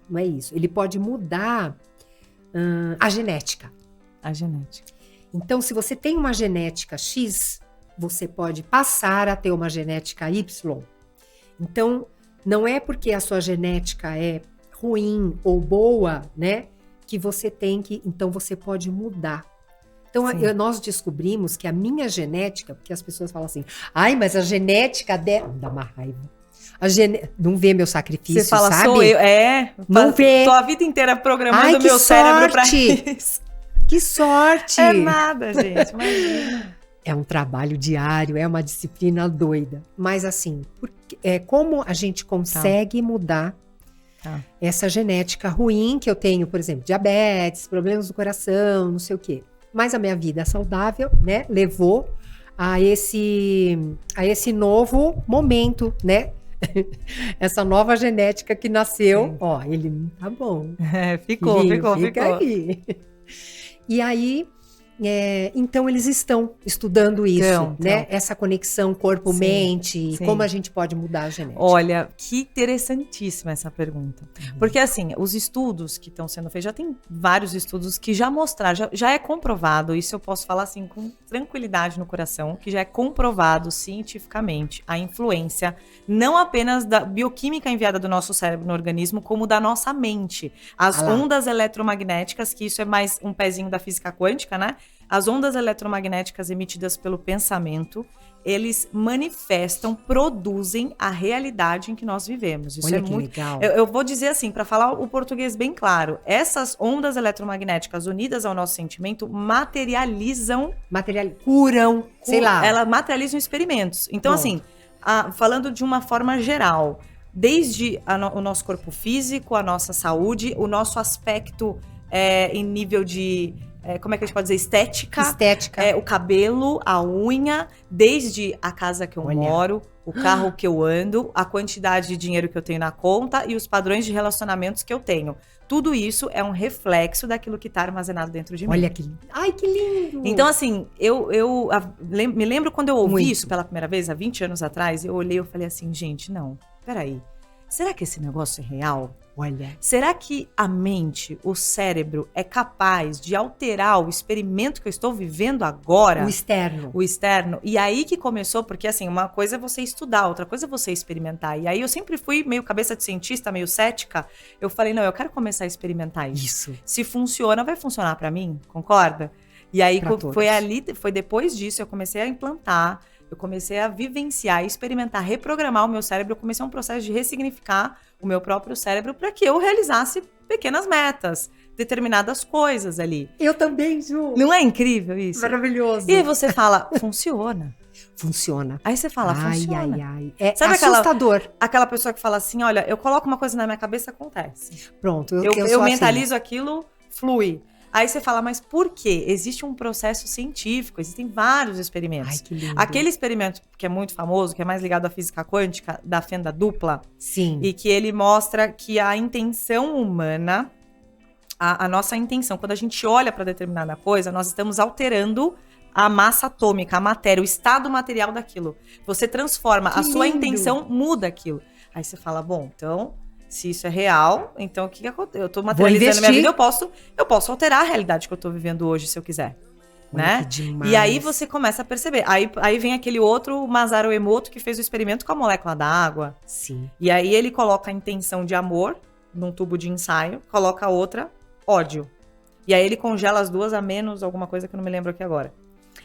não é isso, ele pode mudar a genética. A genética. Então, se você tem uma genética X, você pode passar a ter uma genética Y. Então, não é porque a sua genética é ruim ou boa, né, que você tem que... Então, você pode mudar. Então, nós descobrimos que a minha genética, porque as pessoas falam assim, ai, mas a genética dela... Dá uma raiva. Não vê meu sacrifício, você fala, sabe? sou eu. Não vê. Tô a vida inteira programando meu cérebro pra isso. Que sorte! É nada, gente, imagina. É um trabalho diário, é uma disciplina doida. Mas assim, como a gente consegue mudar essa genética ruim que eu tenho, por exemplo, diabetes, problemas do coração, não sei o quê. Mas a minha vida saudável, né, levou a esse novo momento, né? Essa nova genética que nasceu. Sim. Ó, ele não tá bom. Ficou. Aí. E aí, então eles estão estudando isso, né? Essa conexão corpo-mente, como a gente pode mudar a genética. Olha, que interessantíssima essa pergunta. Porque assim, os estudos que estão sendo feitos, já tem vários estudos que já mostraram, já é comprovado, isso eu posso falar assim com tranquilidade no coração, que já é comprovado cientificamente a influência não apenas da bioquímica enviada do nosso cérebro no organismo, como da nossa mente. As ondas eletromagnéticas, que isso é mais um pezinho da física quântica, né? As ondas eletromagnéticas emitidas pelo pensamento, eles manifestam, produzem a realidade em que nós vivemos. Isso Olha é que muito legal. Eu vou dizer assim, para falar o português bem claro, essas ondas eletromagnéticas unidas ao nosso sentimento materializam, curam, sei lá. Elas materializam experimentos. Então, assim, falando de uma forma geral, desde o nosso corpo físico, a nossa saúde, o nosso aspecto em nível de... como é que a gente pode dizer? Estética. O cabelo, a unha, desde a casa que eu moro, o carro que eu ando, a quantidade de dinheiro que eu tenho na conta e os padrões de relacionamentos que eu tenho. Tudo isso é um reflexo daquilo que está armazenado dentro de mim. Olha que lindo. Ai, que lindo! Então, assim, eu me lembro quando eu ouvi isso pela primeira vez, há 20 anos atrás, eu olhei e falei assim, gente, não, peraí. Será que esse negócio é real? Olha. Será que a mente, o cérebro, é capaz de alterar o experimento que eu estou vivendo agora? O externo. O externo. E aí que começou, porque assim, uma coisa é você estudar, outra coisa é você experimentar. E aí eu sempre fui meio cabeça de cientista, meio cética. Eu falei, não, eu quero começar a experimentar isso. Se funciona, vai funcionar pra mim, concorda? E aí foi depois disso, eu comecei a implantar, eu comecei a vivenciar, experimentar, reprogramar o meu cérebro. Eu comecei um processo de ressignificar o meu próprio cérebro para que eu realizasse pequenas metas, determinadas coisas ali. Eu também, Ju. Não é incrível isso? Maravilhoso. E aí você fala, funciona. Funciona. Aí você fala, funciona. Ai. É sabe assustador. Aquela pessoa que fala assim, olha, eu coloco uma coisa na minha cabeça, acontece. Pronto, eu mentalizo aquilo, flui. Aí você fala, mas por quê? Existe um processo científico, existem vários experimentos. Ai, que lindo. Aquele experimento que é muito famoso, que é mais ligado à física quântica, da fenda dupla. Sim. E que ele mostra que a intenção humana, a nossa intenção, quando a gente olha para determinada coisa, nós estamos alterando a massa atômica, a matéria, o estado material daquilo. Você transforma, a sua intenção muda aquilo. Aí você fala, bom, então... Se isso é real, então o que acontece? Eu tô materializando a minha vida, eu posso alterar a realidade que eu tô vivendo hoje, se eu quiser. Né? Que demais. E aí você começa a perceber. Aí vem aquele outro, Masaru Emoto, que fez o experimento com a molécula da água. Sim. E aí ele coloca a intenção de amor num tubo de ensaio, coloca a outra, ódio. E aí ele congela as duas a menos alguma coisa que eu não me lembro aqui agora.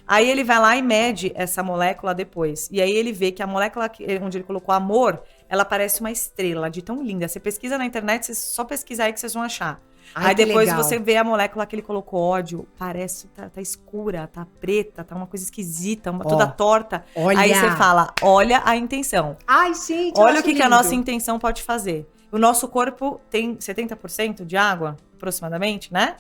Aí ele vai lá e mede essa molécula depois. E aí ele vê que a molécula onde ele colocou amor, ela parece uma estrela de tão linda. Você pesquisa na internet, você só pesquisar aí que vocês vão achar. Aí depois legal. Você vê a molécula que ele colocou ódio, parece, tá escura, tá preta, tá uma coisa esquisita, toda torta. Olha. Aí você fala, olha a intenção. Ai, gente, olha o que a nossa intenção pode fazer. O nosso corpo tem 70% de água, aproximadamente, né?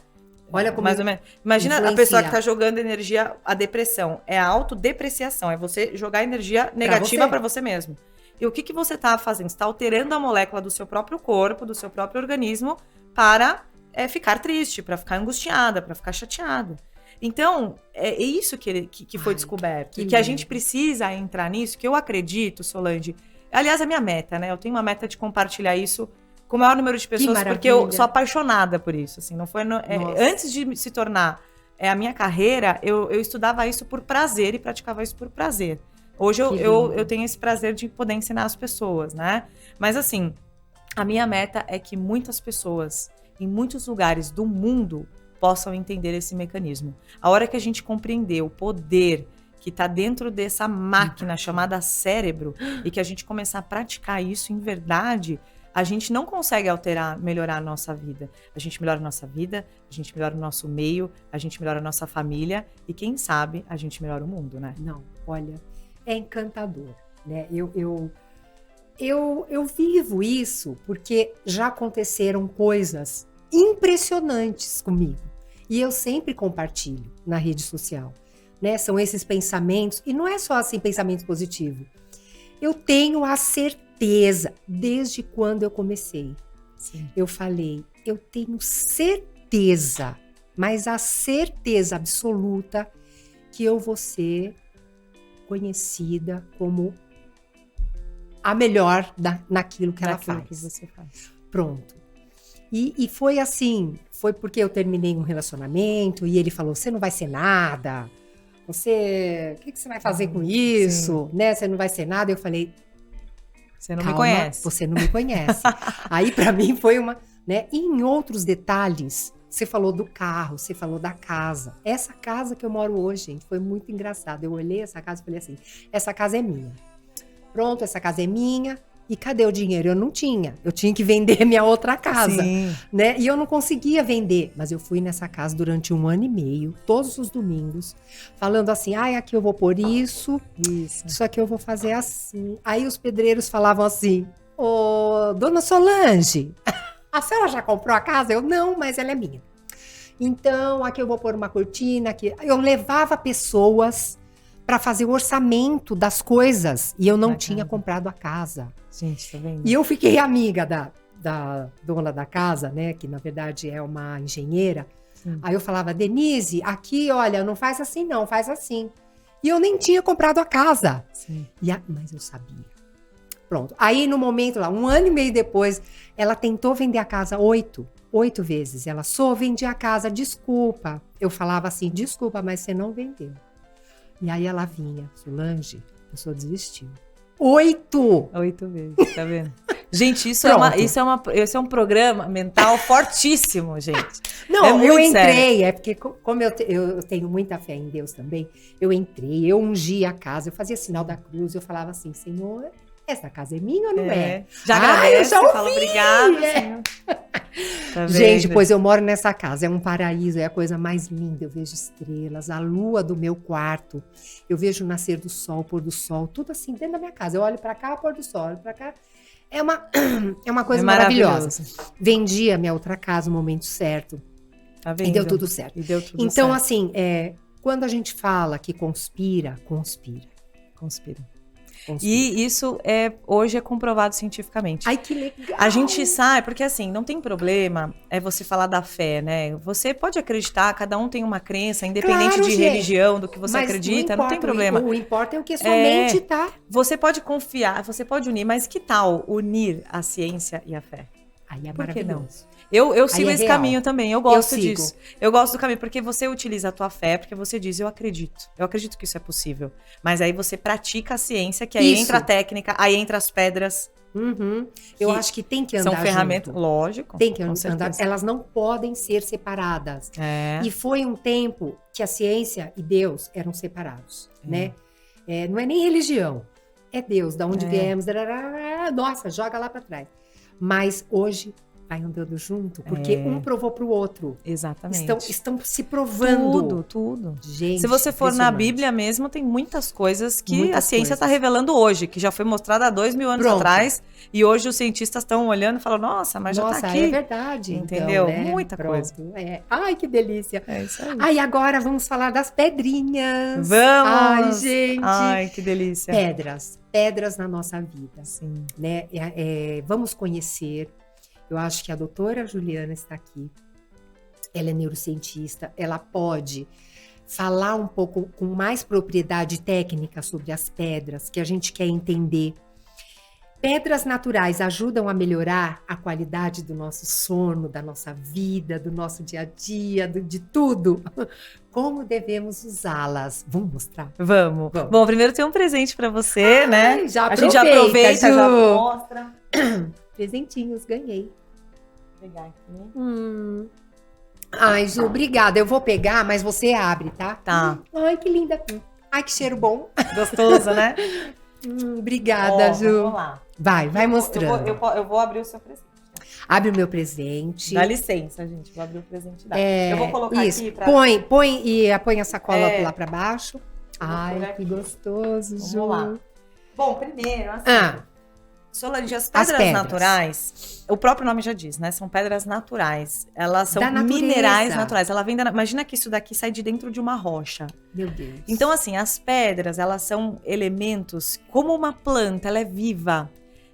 Olha como mais ou menos. Imagina a influencia. pessoa que tá jogando energia, a depressão. É a autodepreciação, é você jogar energia negativa para você mesmo. E o que você tá fazendo? Você tá alterando a molécula do seu próprio corpo, do seu próprio organismo, para ficar triste, para ficar angustiada, para ficar chateada. Então, é isso que foi descoberto. Que Que a lindo. gente precisa entrar nisso, que eu acredito, Solange. Aliás, a minha meta, né? Eu tenho uma meta de compartilhar isso com o maior número de pessoas, porque eu maravilha. sou apaixonada por isso. Assim, não foi antes de se tornar a minha carreira, eu estudava isso por prazer e praticava isso por prazer. Hoje Que eu lindo. tenho esse prazer de poder ensinar as pessoas, né? Mas assim, a minha meta é que muitas pessoas, em muitos lugares do mundo, possam entender esse mecanismo. A hora que a gente compreender o poder que está dentro dessa máquina chamada cérebro e que a gente começar a praticar isso em verdade, a gente não consegue melhorar a nossa vida. A gente melhora a nossa vida, a gente melhora o nosso meio, a gente melhora a nossa família e quem sabe a gente melhora o mundo, né? Não, olha, é encantador, né? Eu vivo isso porque já aconteceram coisas impressionantes comigo. E eu sempre compartilho na rede social, né? São esses pensamentos, e não é só assim pensamento positivo. Eu tenho a certeza, desde quando eu comecei, eu falei, eu tenho certeza, mas a certeza absoluta que eu vou ser conhecida como a melhor naquilo que ela faz. Que você faz. Pronto. E foi assim, foi porque eu terminei um relacionamento e ele falou, você não vai ser nada, o que você vai fazer com isso, né? Você não vai ser nada. Eu falei, você não calma, me conhece. Você não me conhece. Aí pra mim foi uma, né? E em outros detalhes, você falou do carro, você falou da casa. Essa casa que eu moro hoje, gente, foi muito engraçado. Eu olhei essa casa e falei assim, essa casa é minha. Pronto, essa casa é minha. E cadê o dinheiro? Eu não tinha. Eu tinha que vender minha outra casa, né? E eu não conseguia vender. Mas eu fui nessa casa durante 1 ano e meio, todos os domingos, falando assim, aqui eu vou pôr isso aqui eu vou fazer assim. Aí os pedreiros falavam assim, ô, dona Solange, a senhora já comprou a casa? Eu, não, mas ela é minha. Então, aqui eu vou pôr uma cortina, aqui. Eu levava pessoas para fazer o orçamento das coisas e eu não tinha comprado a casa. Gente, tá vendo? E eu fiquei amiga da dona da casa, né? Que na verdade é uma engenheira. Aí eu falava, Denise, aqui, olha, não faz assim não, faz assim. E eu nem tinha comprado a casa. Mas eu sabia. Pronto. Aí no momento lá, 1 ano e meio depois, ela tentou vender a casa 8 vezes. Ela só vendia a casa, desculpa. Eu falava assim, desculpa, mas você não vendeu. E aí ela vinha, Solange, a pessoa desistiu. 8 vezes, tá vendo? Gente, isso é um programa mental fortíssimo, gente. Não, eu entrei, sério. porque como eu tenho muita fé em Deus também, eu entrei, eu ungia a casa, eu fazia sinal da cruz, eu falava assim, Senhor, essa casa é minha ou não é? Já agradece, eu já ouvi, fala obrigada, Senhor. Tá gente, pois eu moro nessa casa, é um paraíso, é a coisa mais linda, eu vejo estrelas, a lua do meu quarto, eu vejo o nascer do sol, o pôr do sol, tudo assim dentro da minha casa, eu olho pra cá, pôr do sol, olho pra cá, é uma coisa maravilhosa. Vendi a minha outra casa no momento certo, tá vendo? E deu tudo certo. Então, assim, quando a gente fala que conspira. E isso hoje é comprovado cientificamente. Ai, que legal! A gente sabe, porque assim, não tem problema você falar da fé, né? Você pode acreditar, cada um tem uma crença, independente de religião, do que você acredita, não tem problema. O importa é o que a sua mente tá. Você pode confiar, você pode unir, mas que tal unir a ciência e a fé? Aí é Por que não? maravilhoso. Eu sigo esse caminho também, eu gosto sigo. disso. Eu gosto do caminho, porque você utiliza a tua fé, porque você diz, eu acredito que isso é possível. Mas aí você pratica a ciência, que aí entra a técnica, aí entra as pedras. Eu acho que tem que andar são ferramentas, junto. Lógico. Tem que andar, elas não podem ser separadas. E foi um tempo que a ciência e Deus eram separados, né? Não é nem religião, é Deus, da onde viemos, nossa, joga lá para trás. Mas hoje vai andando junto, porque um provou para o outro. Exatamente. Estão se provando. Tudo. Gente, se você for na impressionante. Bíblia mesmo, tem muitas coisas que Muitas a ciência está coisas. revelando hoje, que já foi mostrada há 2000 anos Pronto. atrás, e hoje os cientistas estão olhando e falam, nossa, mas já Nossa, tá aqui. é verdade. Entendeu? Então, né? Muita coisa. É. Ai, que delícia. É isso aí. Ai, agora vamos falar das pedrinhas. Vamos! Ai, gente. Ai, que delícia. Pedras na nossa vida, Sim. né? Vamos conhecer. Eu acho que a doutora Juliana está aqui. Ela é neurocientista. Ela pode falar um pouco com mais propriedade técnica sobre as pedras que a gente quer entender. Pedras naturais ajudam a melhorar a qualidade do nosso sono, da nossa vida, do nosso dia a dia, de tudo. Como devemos usá-las? Vamos mostrar? Vamos. Vamos. Bom, primeiro tem um presente pra você, né? Já A gente já aproveita, Ju. já mostra. Presentinhos, ganhei. Vou pegar aqui. Ai, Ju, obrigada. Eu vou pegar, mas você abre, tá? Tá. Ai, que linda. Ai, que cheiro bom. Gostoso, né? Obrigada, Ó, Ju. vamos lá. Vai mostrando. Eu vou abrir o seu presente. Abre o meu presente. Dá licença, gente. Vou abrir o presente da. Eu vou colocar aqui pra... Põe a sacola lá pra baixo. Ai, por que aqui. gostoso, Vamos Ju. lá. Bom, primeiro, assim... Solange, as pedras pedras. naturais, o próprio nome já diz, né? São pedras naturais. Elas são Da natureza. minerais naturais. Ela vem imagina que isso daqui sai de dentro de uma rocha. Meu Deus. Então, assim, as pedras, elas são elementos, como uma planta, ela é viva,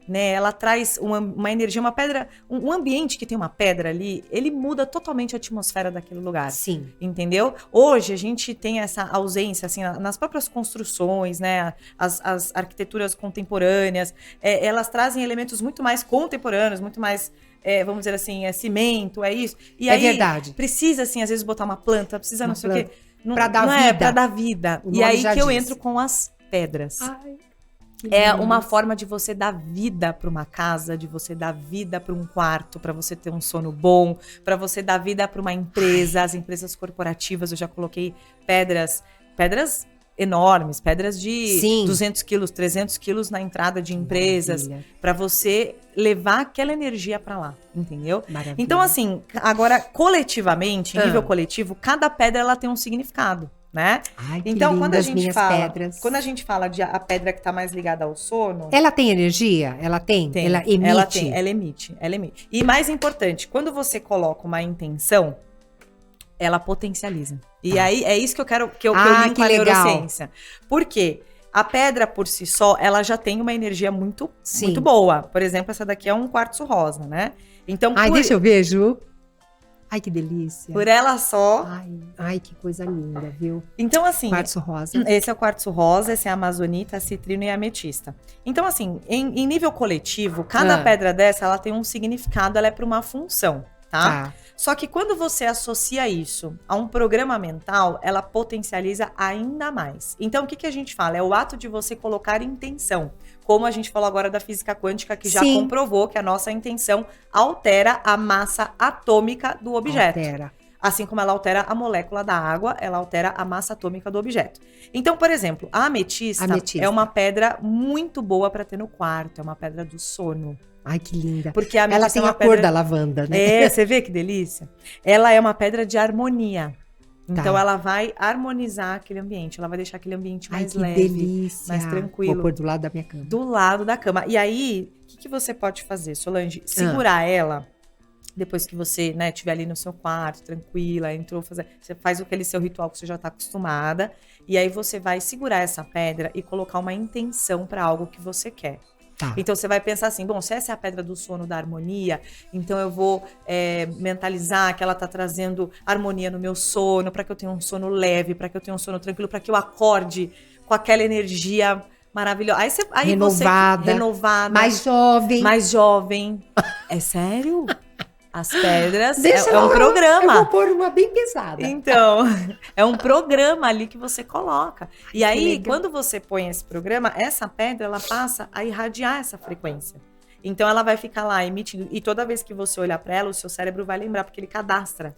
né? Ela traz uma energia, uma pedra, um ambiente que tem uma pedra ali, ele muda totalmente a atmosfera daquele lugar. Sim. Entendeu? Hoje a gente tem essa ausência, assim, nas próprias construções, né? As arquiteturas contemporâneas, elas trazem elementos muito mais contemporâneos, muito mais, vamos dizer assim, cimento, é isso. E aí, verdade. precisa, assim, às vezes botar uma planta, precisa Uma não sei o quê. Pra dar não vida. Pra dar vida. O E nome aí já que eu diz. entro com as pedras. Ai, que É lindo. uma forma de você dar vida para uma casa, de você dar vida para um quarto, para você ter um sono bom, para você dar vida para uma empresa, as empresas corporativas. Eu já coloquei pedras enormes, pedras de Sim. 200 quilos, 300 quilos na entrada de empresas, Maravilha. para você levar aquela energia para lá, entendeu? Maravilha. Então, assim, agora, coletivamente, em nível coletivo, cada pedra ela tem um significado, né? Ai, que Então, quando a lindas gente minhas fala, pedras. quando a gente fala de a pedra que está mais ligada ao sono, Ela tem energia? Ela tem? tem, Ela emite? ela emite. E mais importante, quando você coloca uma intenção, ela potencializa. E aí é isso que eu quero que eu linko que a legal. neurociência. Por quê? A pedra por si só, ela já tem uma energia muito Sim. muito boa. Por exemplo, essa daqui é um quartzo rosa, né? Então, Ai, deixa eu ver, Ju. Ai, que delícia. por ela só. Ai, que coisa linda, viu? Então, assim, Quartzo rosa. esse é o quartzo rosa, esse é a amazonita, a citrino e a ametista. Então, assim, em nível coletivo, cada pedra dessa, ela tem um significado, ela é para uma função, tá? Só que quando você associa isso a um programa mental, ela potencializa ainda mais. Então, o que a gente fala? É o ato de você colocar intenção. Como a gente falou agora da física quântica, que já Sim. comprovou que a nossa intenção altera a massa atômica do objeto. Altera. Assim como ela altera a molécula da água, ela altera a massa atômica do objeto. Então, por exemplo, a ametista. É uma pedra muito boa para ter no quarto, é uma pedra do sono. Ai, que linda. Porque a Ela ametista tem é uma a cor pedra... da lavanda, né? É, você vê que delícia? Ela é uma pedra de harmonia. Então, Tá. ela vai harmonizar aquele ambiente, ela vai deixar aquele ambiente Ai, mais que leve, delícia. mais tranquilo. Vou pôr do lado da minha cama. Do lado da cama. E aí, o que você pode fazer, Solange? Segurar ela, depois que você, né, estiver ali no seu quarto, tranquila, entrou, você faz aquele seu ritual que você já está acostumada, e aí você vai segurar essa pedra e colocar uma intenção para algo que você quer. Tá. Então você vai pensar assim, bom, se essa é a pedra do sono da harmonia, então eu vou mentalizar que ela tá trazendo harmonia no meu sono, para que eu tenha um sono leve, para que eu tenha um sono tranquilo, para que eu acorde com aquela energia maravilhosa. Aí Renovada. você renovada, Mais jovem. mais jovem. É sério? As pedras Deixa é um eu programa. vou pôr uma bem pesada. Então, é um programa ali que você coloca. E aí, legal. quando você põe esse programa, essa pedra, ela passa a irradiar essa frequência. Então, ela vai ficar lá emitindo. E toda vez que você olhar para ela, o seu cérebro vai lembrar, porque ele cadastra.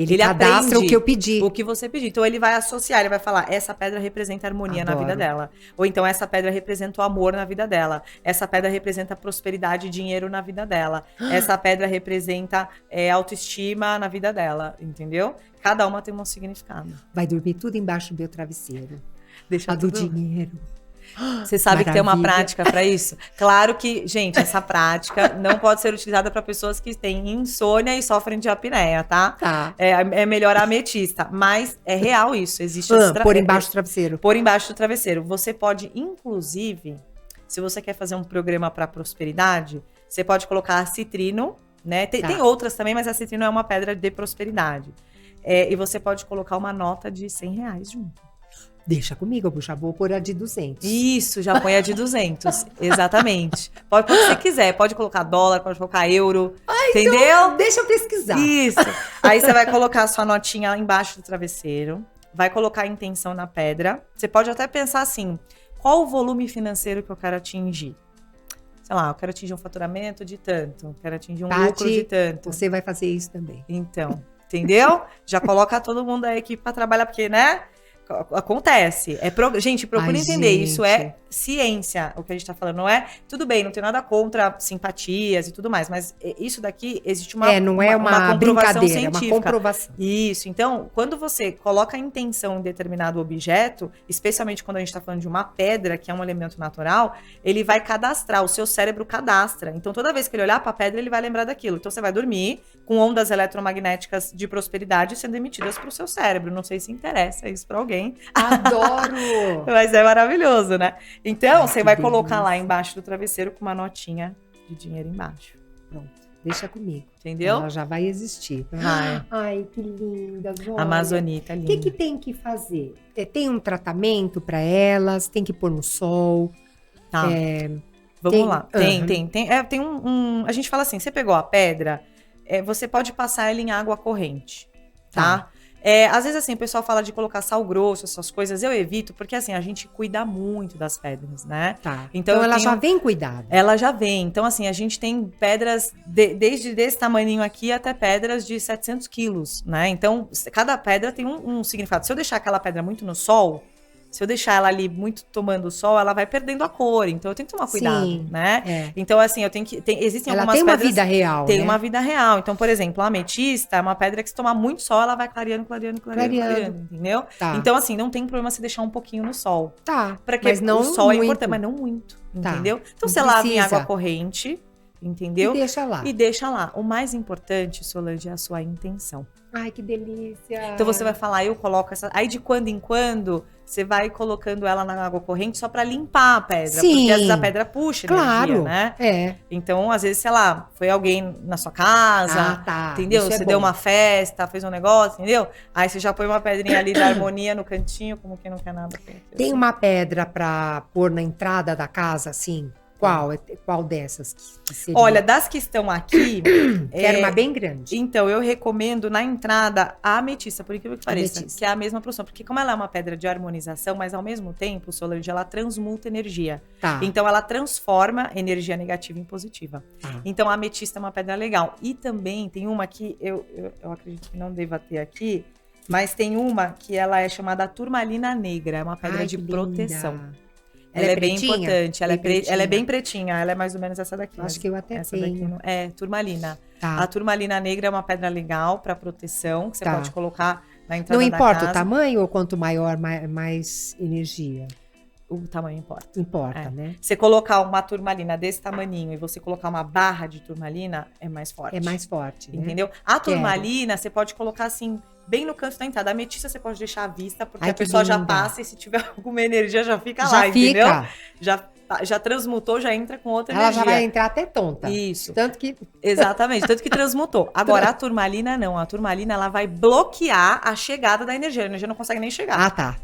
Ele cadastra aprende o que eu pedi. o que você pedir. Então ele vai associar, ele vai falar, essa pedra representa harmonia na vida Adoro. dela. Ou então essa pedra representa o amor na vida dela. Essa pedra representa prosperidade e dinheiro na vida dela. Essa pedra representa autoestima na vida dela, entendeu? Cada uma tem um significado. Vai dormir tudo embaixo do meu travesseiro. Deixa A do tudo... dinheiro. Você sabe que tem uma Maravilha. prática para isso? Claro que, gente, essa prática não pode ser utilizada para pessoas que têm insônia e sofrem de apneia, tá? Tá. É melhor a ametista, mas é real isso. Existe Pôr embaixo do travesseiro. Pôr embaixo do travesseiro. Você pode, inclusive, se você quer fazer um programa para prosperidade, você pode colocar citrino, né? Tem outras também, mas a citrino é uma pedra de prosperidade. E você pode colocar uma nota de R$100 junto. Deixa comigo, eu já vou pôr a de 200. Isso, já põe a de 200. Exatamente. Pode pôr o que você quiser. Pode colocar dólar, pode colocar euro. Entendeu? Então, deixa eu pesquisar. Isso. Aí você vai colocar a sua notinha embaixo do travesseiro. Vai colocar a intenção na pedra. Você pode até pensar assim, qual o volume financeiro que eu quero atingir? Sei lá, eu quero atingir um faturamento de tanto. Eu quero atingir um lucro de tanto. Você vai fazer isso também. Então, entendeu? Já coloca todo mundo da equipe para trabalhar, porque, né? Acontece. Gente, procura entender. Isso é ciência, o que a gente tá falando. Não é. Tudo bem, não tem nada contra simpatias e tudo mais, mas isso daqui existe uma. Não é uma comprovação brincadeira, científica. é uma comprovação. Isso. Então, quando você coloca a intenção em determinado objeto, especialmente quando a gente tá falando de uma pedra, que é um elemento natural, ele vai cadastrar, o seu cérebro cadastra. Então, toda vez que ele olhar pra pedra, ele vai lembrar daquilo. Então, você vai dormir com ondas eletromagnéticas de prosperidade sendo emitidas pro seu cérebro. Não sei se interessa isso pra alguém. Adoro! Mas é maravilhoso, né? Então, você vai que colocar delícia. lá embaixo do travesseiro com uma notinha de dinheiro embaixo. Pronto, deixa comigo. Entendeu? Ela já vai existir. Vai. Ai, que linda. Olha. Amazonita, O linda. que tem que fazer? Tem um tratamento para elas? Tem que pôr no sol? Tá. Vamos lá. Uhum. Tem a gente fala assim, você pegou a pedra, você pode passar ela em água corrente, tá? Às vezes, assim, o pessoal fala de colocar sal grosso, essas coisas, eu evito, porque, assim, a gente cuida muito das pedras, né? Tá. Então, Então ela já vem cuidada. Ela já vem. Então, assim, a gente tem pedras desde desse tamaninho aqui até pedras de 700 quilos, né? Então, cada pedra tem um significado. Se eu deixar aquela pedra muito no sol, se eu deixar ela ali muito tomando sol, ela vai perdendo a cor. Então, eu tenho que tomar cuidado, Sim, né? Então, assim, existem ela algumas tem uma pedras... vida real, Tem né? uma vida real. Então, por exemplo, a ametista é uma pedra que se tomar muito sol, ela vai clareando, entendeu? Tá. Então, assim, não tem problema se deixar um pouquinho no sol. Tá. Porque mas não o sol é muito. importante, mas não muito, Tá. entendeu? Então, Não você lava em precisa. água corrente, entendeu? E deixa lá. E deixa lá. O mais importante, Solange, é a sua intenção. Ai, que delícia. Então você vai falar, eu coloco essa... Aí de quando em quando, você vai colocando ela na água corrente só pra limpar a pedra. Sim. Porque às vezes a pedra puxa Claro. energia, né? É. Então, às vezes, sei lá, foi alguém na sua casa, tá. entendeu? Isso é Você bom. deu uma festa, fez um negócio, entendeu? Aí você já põe uma pedrinha ali da harmonia no cantinho, como quem não quer nada. Tem uma pedra pra pôr na entrada da casa, assim? Qual? Qual dessas que seria? Olha, das que estão aqui... Quero uma bem grande. Então, eu recomendo na entrada a ametista, por incrível que pareça, Ametista. que é a mesma produção. Porque como ela é uma pedra de harmonização, mas ao mesmo tempo, Solange, ela transmuta energia. Tá. Então, ela transforma energia negativa em positiva. Tá. Então, a ametista é uma pedra legal. E também tem uma que eu acredito que não deva ter aqui, mas tem uma que ela é chamada turmalina negra. É uma pedra Ai, de que proteção. linda. Ela é bem pretinha? importante. Ela Bem é bem pretinha. Ela é mais ou menos essa daqui. Acho mas que eu até essa tenho. daqui não... É, turmalina. Tá. A turmalina negra é uma pedra legal para proteção, que você Tá. pode colocar na entrada Não da importa casa. o tamanho ou quanto maior, mais energia? O tamanho importa. Importa, É. né? Você colocar uma turmalina desse tamaninho e você colocar uma barra de turmalina, é mais forte. É mais forte, né? Entendeu? A turmalina, você pode colocar assim, bem no canto da entrada. A ametista você pode deixar à vista, porque Ai, a que pessoa já linda. passa e se tiver alguma energia já fica Já lá, entendeu? fica. Já transmutou, já entra com outra Ela energia. já vai entrar até tonta. Isso. Tanto que Exatamente, tanto que transmutou. Agora, a turmalina não. A turmalina, ela vai bloquear a chegada da energia. A energia não consegue nem chegar. Ah, tá.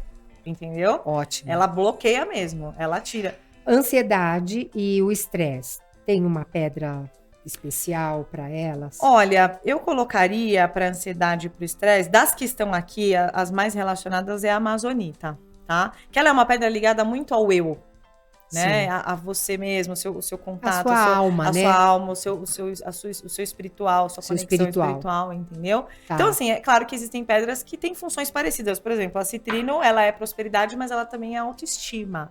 Entendeu? Ótimo. Ela bloqueia mesmo. Ela tira. Ansiedade e o estresse. Tem uma pedra especial para elas? Olha, eu colocaria para ansiedade e para o estresse, das que estão aqui, as mais relacionadas é a amazonita, tá? Que ela é uma pedra ligada muito ao eu. né? Sim. A você mesmo, o seu contato, A sua alma, a né? sua alma, o seu espiritual, sua Seu conexão espiritual. espiritual, entendeu? Tá. Então, assim, é claro que existem pedras que têm funções parecidas. Por exemplo, a citrino, ela é prosperidade, mas ela também é autoestima.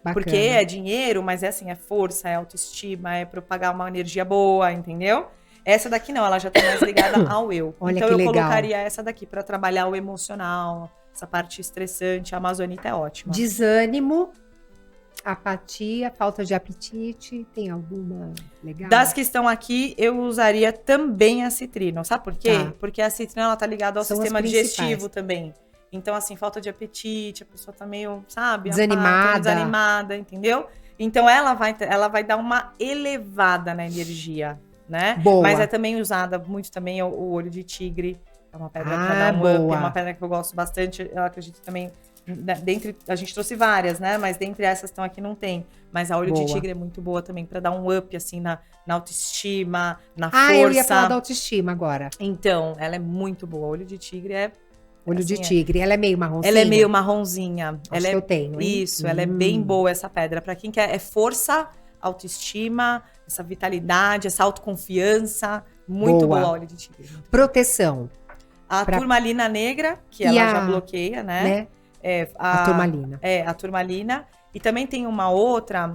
Bacana. Porque é dinheiro, mas é assim, é força, é autoestima, é propagar uma energia boa, entendeu? Essa daqui não, ela já tá mais ligada ao eu. Olha então que eu legal. colocaria essa daqui para trabalhar o emocional, essa parte estressante. A amazonita é ótima. Desânimo, apatia, falta de apetite, tem alguma legal? Das que estão aqui, eu usaria também a citrino. Sabe por quê? Tá. Porque a citrino, ela tá ligada ao São as sistema principais. digestivo também. Então, assim, falta de apetite, a pessoa tá meio, sabe? Desanimada. apática, desanimada, entendeu? Então, ela vai dar uma elevada na energia, né? Boa. Mas é também usada muito também o olho de tigre. É uma pedra pra Ah, dar um boa. up, é uma pedra que eu gosto bastante. Eu acredito também, dentre, a gente trouxe várias, né? Mas dentre essas estão aqui não tem. Mas a olho de Boa. tigre é muito boa também pra dar um up, assim, na autoestima, na Ah, força. eu ia falar da autoestima agora. Então, ela é muito boa. Olho de tigre é... Olho de assim, tigre. Ela é meio marronzinha? Ela é meio marronzinha. Acho Ela que é eu tenho, hein? Isso, ela é bem boa essa pedra. Pra quem quer, é força, autoestima, essa vitalidade, essa autoconfiança. Muito Boa. boa, olho de tigre. Proteção, A Pra- turmalina negra, que E ela a- já bloqueia, né? né? É, A turmalina. É, a turmalina. E também tem uma outra,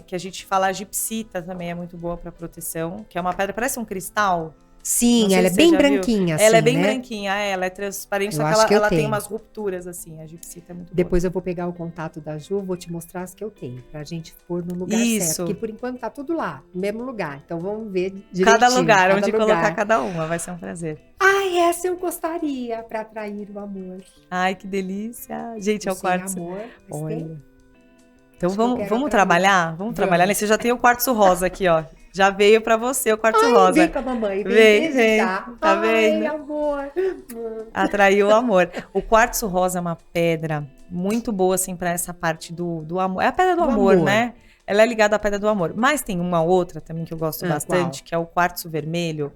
que a gente fala, a gipsita também é muito boa pra proteção, que é uma pedra, parece um cristal. Não Sim, sei ela é se você bem já viu. branquinha, assim, Ela é bem né? branquinha, ela é transparente, Eu só que acho ela, que eu ela tem tenho. umas rupturas, assim. A gipsita é muito boa. Depois eu vou pegar o contato da Ju, vou te mostrar as que eu tenho, pra gente pôr no lugar Isso. certo. Porque por enquanto tá tudo lá, no mesmo lugar. Então vamos ver direitinho. Cada lugar, onde lugar. colocar cada uma, vai ser um prazer. Ai, essa eu gostaria pra atrair o amor. Ai, que delícia. Gente, é o Sem quartzo. amor, mas Olha. tem? Então Acho que eu vamos, quero vamos atrair. trabalhar? Vamos Vamos. trabalhar. Você já tem o quartzo rosa aqui, ó. Já veio pra você o quartzo Ai, rosa. vem com a mamãe, vem, Vem, desde vem. já. Tá Ai, vendo? amor. Atraiu o amor. O quartzo rosa é uma pedra muito boa, assim, pra essa parte do amor. É a pedra do amor, amor. né? Ela é ligada à pedra do amor. Mas tem uma outra também que eu gosto Ah, bastante, qual? que é o quartzo vermelho.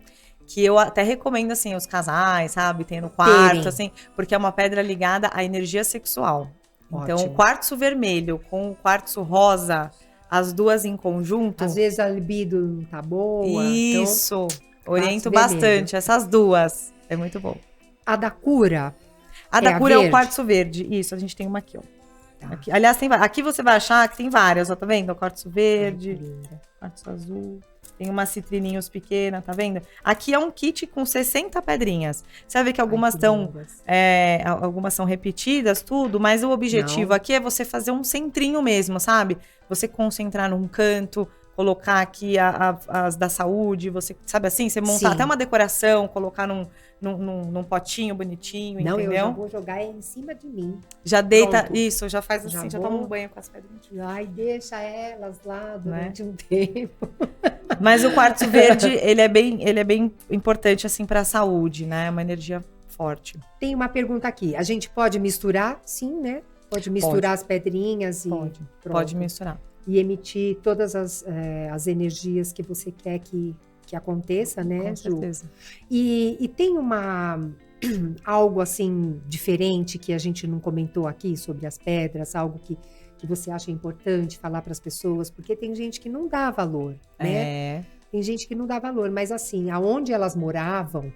Que eu até recomendo, assim, os casais, sabe? Tem no quarto, Terem. assim. Porque é uma pedra ligada à energia sexual. Então, Ótimo. o quartzo vermelho com o quartzo rosa, as duas em conjunto. Às vezes a libido não tá boa. Isso. Oriento quartzo bastante. vermelho. Essas duas. É muito bom. Então, a da cura. A É da a cura é o verde? quartzo verde. Isso, a gente tem uma aqui, ó. Tá. Aqui, aliás, tem, aqui você vai achar que tem várias, ó, tá vendo? O quartzo Ai, verde, que linda. quartzo azul. Tem umas citrininhos pequenas, tá vendo? Aqui é um kit com 60 pedrinhas. Você vai ver que algumas Ai, que estão lindas. algumas são repetidas, tudo, mas o objetivo Não. aqui é você fazer um centrinho mesmo, sabe? Você concentrar num canto, colocar aqui as da saúde, você sabe assim, você montar Sim. até uma decoração, colocar num potinho bonitinho, Não, eu entendeu? já vou jogar em cima de mim. Já deita, Pronto. isso, já faz Já assim, já vou. toma um banho com as pedrinhas. Ai, deixa elas lá Né? durante um tempo. Mas o quartzo verde, ele é bem importante assim para a saúde, né? É uma energia forte. Tem uma pergunta aqui. A gente pode misturar? Sim, né? Pode misturar as pedrinhas e Pode pronto. misturar. E emitir todas as energias que você quer que aconteça, né, Com Ju? certeza. E tem algo assim diferente que a gente não comentou aqui sobre as pedras, algo que você acha importante falar para as pessoas, porque tem gente que não dá valor, né? É. Tem gente que não dá valor, mas assim, aonde elas moravam,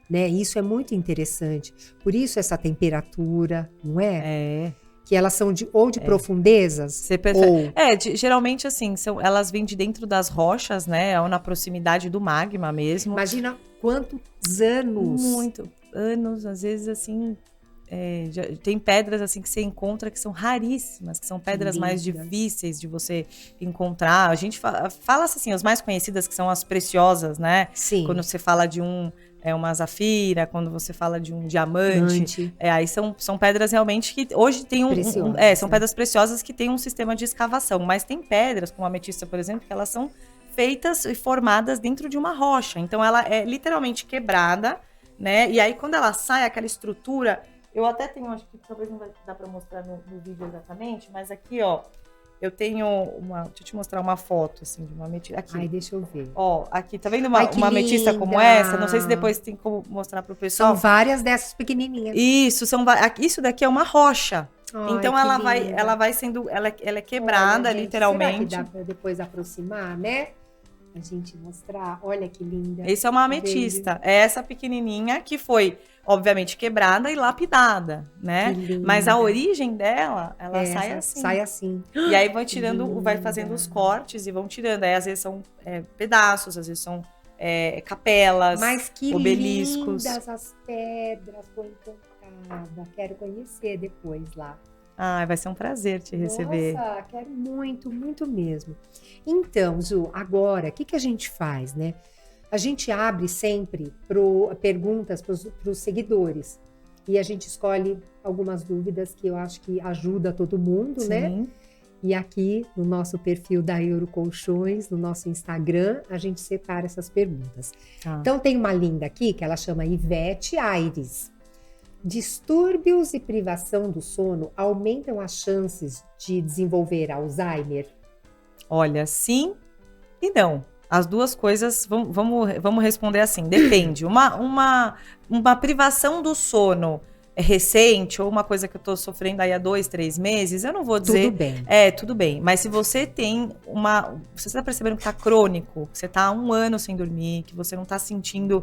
né? Isso é muito interessante. Por isso essa temperatura, não é? É. Que elas são de profundezas. Você percebe? Ou Geralmente assim, elas vêm de dentro das rochas, né? Ou na proximidade do magma mesmo. imagina quantos anos. Muito anos, às vezes assim. Tem pedras assim que você encontra que são raríssimas, que são pedras mais Lindas. difíceis de você encontrar. A gente fala assim, as mais conhecidas que são as preciosas, né? Sim. Quando você fala de uma zafira, quando você fala de um diamante. Aí são pedras realmente que hoje tem Preciosas, são né? pedras preciosas que têm um sistema de escavação. Mas tem pedras, como a ametista, por exemplo, que elas são feitas e formadas dentro de uma rocha. Então ela é literalmente quebrada, né? E aí quando ela sai, aquela estrutura. Eu até tenho, acho que talvez não vai dar para mostrar no vídeo exatamente, mas aqui, ó, eu tenho uma... Deixa eu te mostrar uma foto, assim, de uma ametista. Aqui. Ai, deixa eu ver. Ó, aqui, tá vendo Ai, que uma ametista como linda! essa? Não sei se depois tem como mostrar pro pessoal. São várias dessas pequenininhas. Isso daqui é uma rocha. Ai, Então que ela linda. vai sendo... Ela é quebrada, Olha, gente, literalmente. será que dá pra depois aproximar, né? A gente mostrar. Olha que linda. Isso é uma ametista. É essa pequenininha que foi, obviamente, quebrada e lapidada, né? Que linda. Mas a origem dela, ela sai assim. Sai assim. E aí vai tirando, Linda. vai fazendo os cortes e vão tirando. Aí às vezes são pedaços, às vezes são capelas, Mas que obeliscos. lindas as pedras. Tô encantada. Quero conhecer depois lá. Ah, vai ser um prazer te receber. Nossa, quero muito, muito mesmo. Então, Ju, agora, o que a gente faz, né? A gente abre sempre perguntas para os seguidores. E a gente escolhe algumas dúvidas que eu acho que ajuda todo mundo, né? Sim. E aqui no nosso perfil da Eurocolchões, no nosso Instagram, a gente separa essas perguntas. Ah. Então, tem uma linda aqui que ela chama Ivete Aires. Distúrbios e privação do sono aumentam as chances de desenvolver Alzheimer? Olha, sim e não. As duas coisas, vamos responder assim, depende. Uma privação do sono recente, ou uma coisa que eu tô sofrendo aí há 2, 3 meses, eu não vou dizer... Tudo bem. Tudo bem. Mas se você tem você tá percebendo que tá crônico, que você tá há 1 ano sem dormir, que você não tá sentindo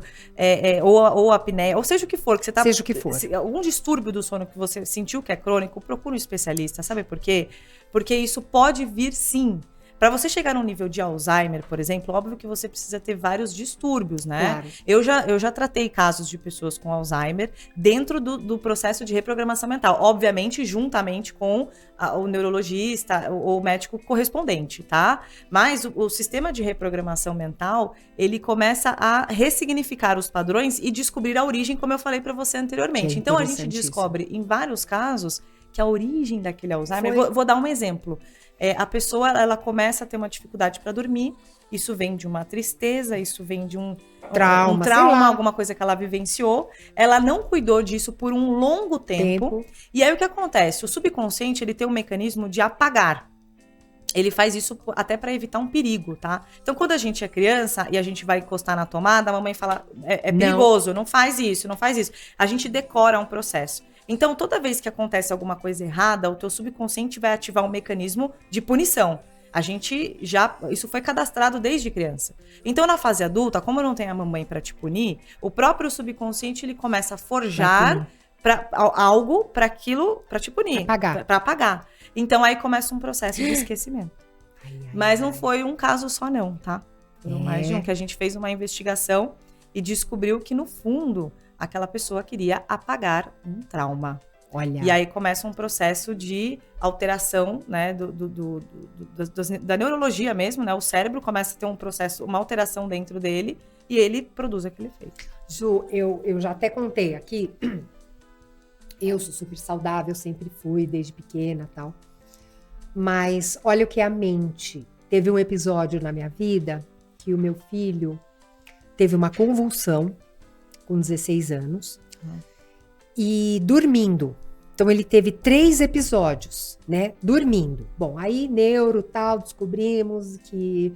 ou apneia, ou seja o que for, que você tá... Seja o que for. Algum distúrbio do sono que você sentiu que é crônico, procure um especialista. Sabe por quê? Porque isso pode vir sim. Para você chegar num nível de Alzheimer, por exemplo, óbvio que você precisa ter vários distúrbios, né? Claro. Eu já tratei casos de pessoas com Alzheimer dentro do processo de reprogramação mental. Obviamente, juntamente com o neurologista ou o médico correspondente, tá? Mas o sistema de reprogramação mental, ele começa a ressignificar os padrões e descobrir a origem, como eu falei para você anteriormente. Então, a gente descobre, em vários casos, que a origem daquele Alzheimer... Vou dar um exemplo. A pessoa, ela começa a ter uma dificuldade para dormir, isso vem de uma tristeza, isso vem de um trauma, alguma coisa que ela vivenciou, ela não cuidou disso por um longo tempo. E aí o que acontece? O subconsciente, ele tem um mecanismo de apagar. Ele faz isso até para evitar um perigo, tá? Então, quando a gente é criança e a gente vai encostar na tomada, a mamãe fala, é perigoso, não faz isso, não faz isso. A gente decora um processo. Então, toda vez que acontece alguma coisa errada, o teu subconsciente vai ativar um mecanismo de punição. Isso foi cadastrado desde criança. Então, na fase adulta, como não tem a mamãe para te punir, o próprio subconsciente, ele começa a forjar algo para aquilo, para te punir. Para apagar. Então, aí começa um processo de esquecimento. Mas não foi um caso só não, tá? Foram mais de um, que a gente fez uma investigação e descobriu que, no fundo, aquela pessoa queria apagar um trauma. Olha. E aí começa um processo de alteração, né, da neurologia mesmo, né? O cérebro começa a ter um processo, uma alteração dentro dele e ele produz aquele efeito. Ju, eu já até contei aqui, eu sou super saudável, sempre fui, desde pequena e tal. Mas olha o que é a mente. Teve um episódio na minha vida que o meu filho teve uma convulsão com 16 anos, e dormindo. Então, ele teve 3 episódios, né? Dormindo. Bom, aí, neuro, tal, descobrimos que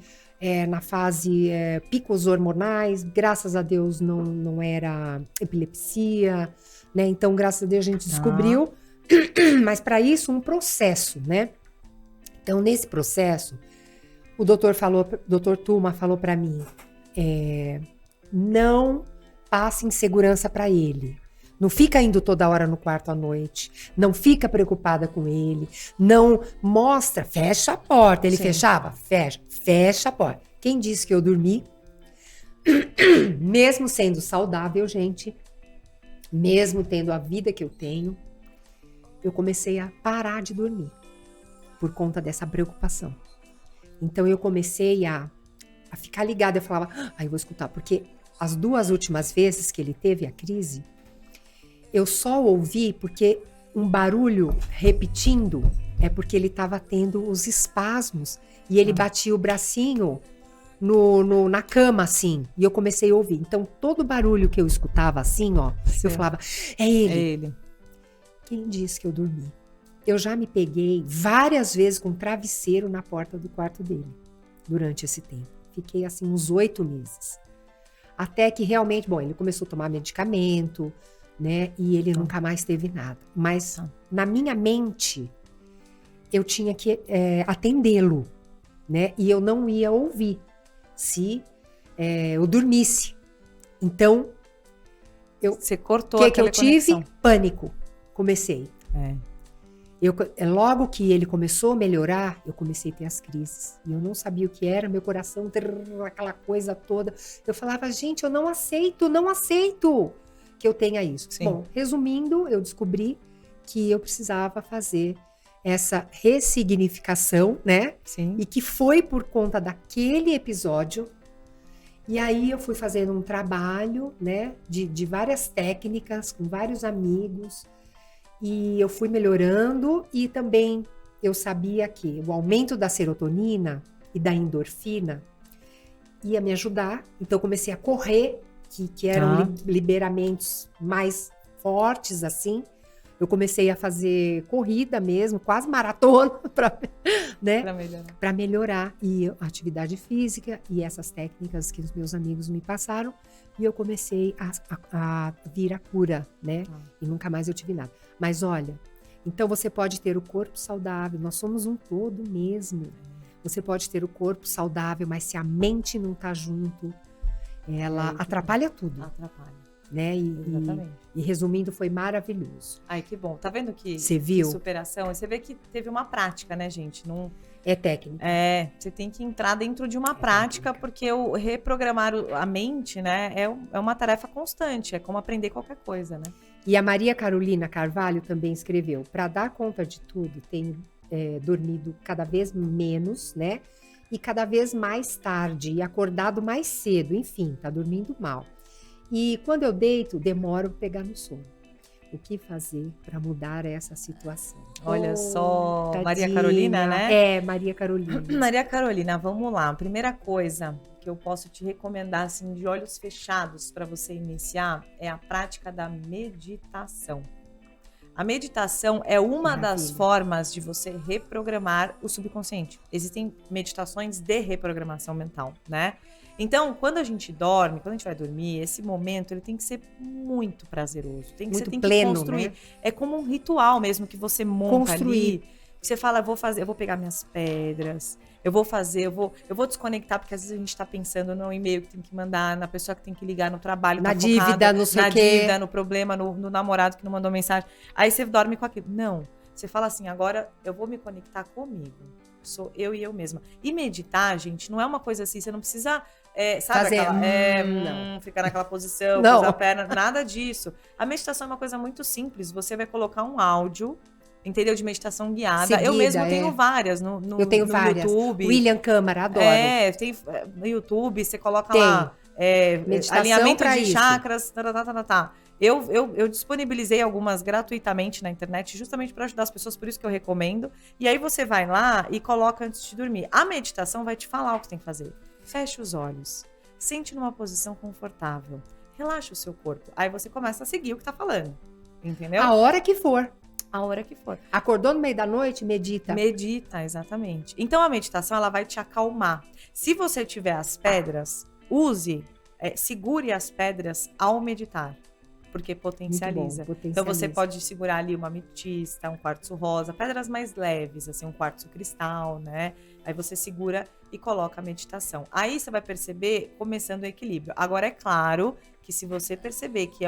na fase picos hormonais, graças a Deus não era epilepsia, né? Então, graças a Deus, a gente descobriu. Mas, para isso, um processo, né? Então, nesse processo, o doutor Tuma falou para mim, não passa insegurança para ele. Não fica indo toda hora no quarto à noite. Não fica preocupada com ele. Não mostra, fecha a porta. Ele fechava? Fecha a porta. Quem disse que eu dormi? Mesmo sendo saudável, gente, mesmo tendo a vida que eu tenho, eu comecei a parar de dormir por conta dessa preocupação. Então eu comecei a ficar ligada. Eu falava, eu vou escutar, porque as 2 últimas vezes que ele teve a crise, eu só ouvi porque um barulho repetindo é porque ele estava tendo os espasmos e ele batia o bracinho na cama, assim, e eu comecei a ouvir. Então, todo barulho que eu escutava assim, ó, eu falava, é ele. É ele. Quem disse que eu dormi? eu já me peguei várias vezes com travesseiro na porta do quarto dele durante esse tempo. Fiquei assim uns 8 meses. Até que realmente, bom, ele começou a tomar medicamento, né? E ele nunca mais teve nada. Mas na minha mente, eu tinha que atendê-lo, né? E eu não ia ouvir se eu dormisse. Então, Você cortou que aquela eu tive? conexão. Pânico. Comecei. Logo que ele começou a melhorar, eu comecei a ter as crises. E eu não sabia o que era, meu coração, aquela coisa toda. Eu falava, gente, eu não aceito que eu tenha isso. Sim. Bom, resumindo, eu descobri que eu precisava fazer essa ressignificação, né? Sim. E que foi por conta daquele episódio. E aí eu fui fazendo um trabalho, né? De várias técnicas, com vários amigos. E eu fui melhorando e também eu sabia que o aumento da serotonina e da endorfina ia me ajudar. Então eu comecei a correr, que eram liberamentos mais fortes, assim. Eu comecei a fazer corrida mesmo, quase maratona, né? Para melhorar. E a atividade física e essas técnicas que os meus amigos me passaram. E eu comecei a vir a cura, né? E nunca mais eu tive nada. Mas olha, então você pode ter o corpo saudável, nós somos um todo mesmo. Você pode ter o corpo saudável, mas se a mente não tá junto, ela atrapalha tudo. Atrapalha. Né? Exatamente. E resumindo, foi maravilhoso. Ai, que bom. Tá vendo que você viu? Superação? Você vê que teve uma prática, né, gente? Não... É técnica. Você tem que entrar dentro de uma prática, porque o reprogramar a mente, né, é uma tarefa constante, é como aprender qualquer coisa, né? E a Maria Carolina Carvalho também escreveu, para dar conta de tudo, tenho dormido cada vez menos, né? E cada vez mais tarde, e acordado mais cedo, enfim, tá dormindo mal. E quando eu deito, demoro a pegar no sono. O que fazer para mudar essa situação? Olha só, tadinha. Maria Carolina, né? Maria Carolina. Maria Carolina, vamos lá. A primeira coisa que eu posso te recomendar, assim, de olhos fechados para você iniciar, é a prática da meditação. A meditação é uma das formas de você reprogramar o subconsciente. Existem meditações de reprogramação mental, né? Então, quando a gente dorme, quando a gente vai dormir, esse momento ele tem que ser muito prazeroso. Você tem pleno, que construir. Né? É como um ritual mesmo que você monta ali. Você fala, eu vou pegar minhas pedras, eu vou desconectar, porque às vezes a gente tá pensando no e-mail que tem que mandar, na pessoa que tem que ligar no trabalho, na dívida, não sei o quê. Na dívida, no problema, no namorado que não mandou mensagem. Aí você dorme com aquilo. Não. Você fala assim, agora eu vou me conectar comigo. Sou eu e eu mesma. E meditar, gente, não é uma coisa assim, você não precisa... sabe aquela, ficar naquela posição, cruzar a perna, nada disso. A meditação é uma coisa muito simples. Você vai colocar um áudio, entendeu? De meditação guiada. Seguida, eu mesmo tenho várias eu tenho várias. YouTube. William Câmara, adoro. Tem no YouTube, você coloca lá alinhamento de chakras, Eu disponibilizei algumas gratuitamente na internet, justamente para ajudar as pessoas, por isso que eu recomendo. E aí você vai lá e coloca antes de dormir. A meditação vai te falar o que você tem que fazer. Fecha os olhos, sente numa posição confortável, relaxa o seu corpo. Aí você começa a seguir o que tá falando, entendeu? A hora que for. A hora que for. Acordou no meio da noite, medita. Medita, exatamente. Então a meditação, ela vai te acalmar. Se você tiver as pedras, segure as pedras ao meditar. Porque potencializa. Então você pode segurar ali uma ametista, um quartzo rosa, pedras mais leves, assim, um quartzo cristal, né? Aí você segura e coloca a meditação. Aí você vai perceber começando o equilíbrio. Agora é claro que se você perceber que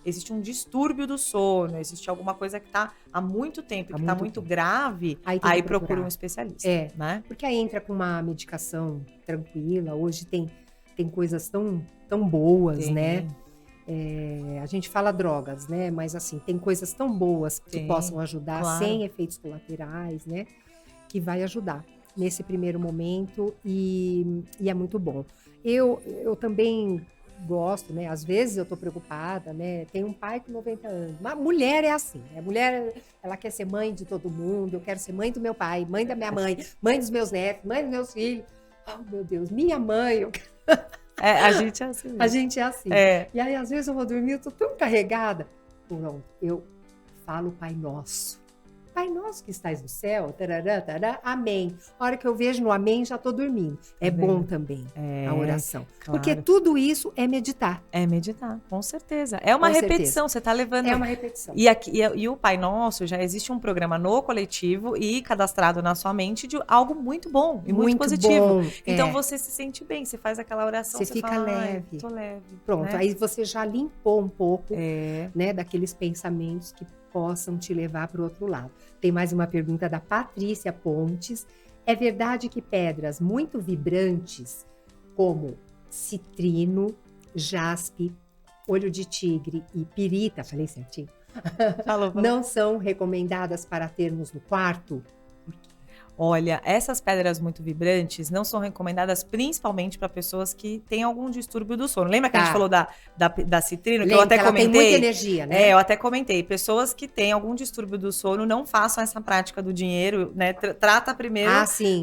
existe um distúrbio do sono, existe alguma coisa que está há muito tempo, que está muito grave, aí procura um especialista. Né? Porque aí entra com uma medicação tranquila. Hoje tem coisas tão boas, né? A gente fala drogas, né? Mas assim, tem coisas tão boas que possam ajudar, sem efeitos colaterais, né? Que vai ajudar nesse primeiro momento e é muito bom. Eu também gosto, né? Às vezes eu tô preocupada, né? Tem um pai com 90 anos. Uma mulher é assim, né? A mulher, ela quer ser mãe de todo mundo. Eu quero ser mãe do meu pai, mãe da minha mãe, mãe dos meus netos, mãe dos meus filhos. Oh, meu Deus, minha mãe. A gente é assim. A gente é assim. E aí, às vezes, eu vou dormir, eu tô tão carregada. Pronto, eu falo Pai Nosso. Pai nosso que estás no céu, tarará, tarará, amém. A hora que eu vejo no amém, já tô dormindo. É bom também a oração. claro. Porque tudo isso é meditar. É meditar, com certeza. É uma Com repetição, você tá levando... É uma repetição. E o Pai Nosso, já existe um programa no coletivo e cadastrado na sua mente de algo muito bom e muito positivo. Bom, então você se sente bem, você faz aquela oração, você fica fala, leve. Tô leve. Pronto, né? aí você já limpou um pouco, né, daqueles pensamentos que possam te levar para o outro lado. Tem mais uma pergunta da Patrícia Pontes. É verdade que pedras muito vibrantes, como citrino, jaspe, olho de tigre e pirita, falei certinho, Falou. não são recomendadas para termos no quarto? Olha, essas pedras muito vibrantes não são recomendadas principalmente para pessoas que têm algum distúrbio do sono. Lembra que a gente falou da citrino, que eu até comentei? Ela tem muita energia, né? Eu até comentei. Pessoas que têm algum distúrbio do sono não façam essa prática do dinheiro, né? Trata primeiro,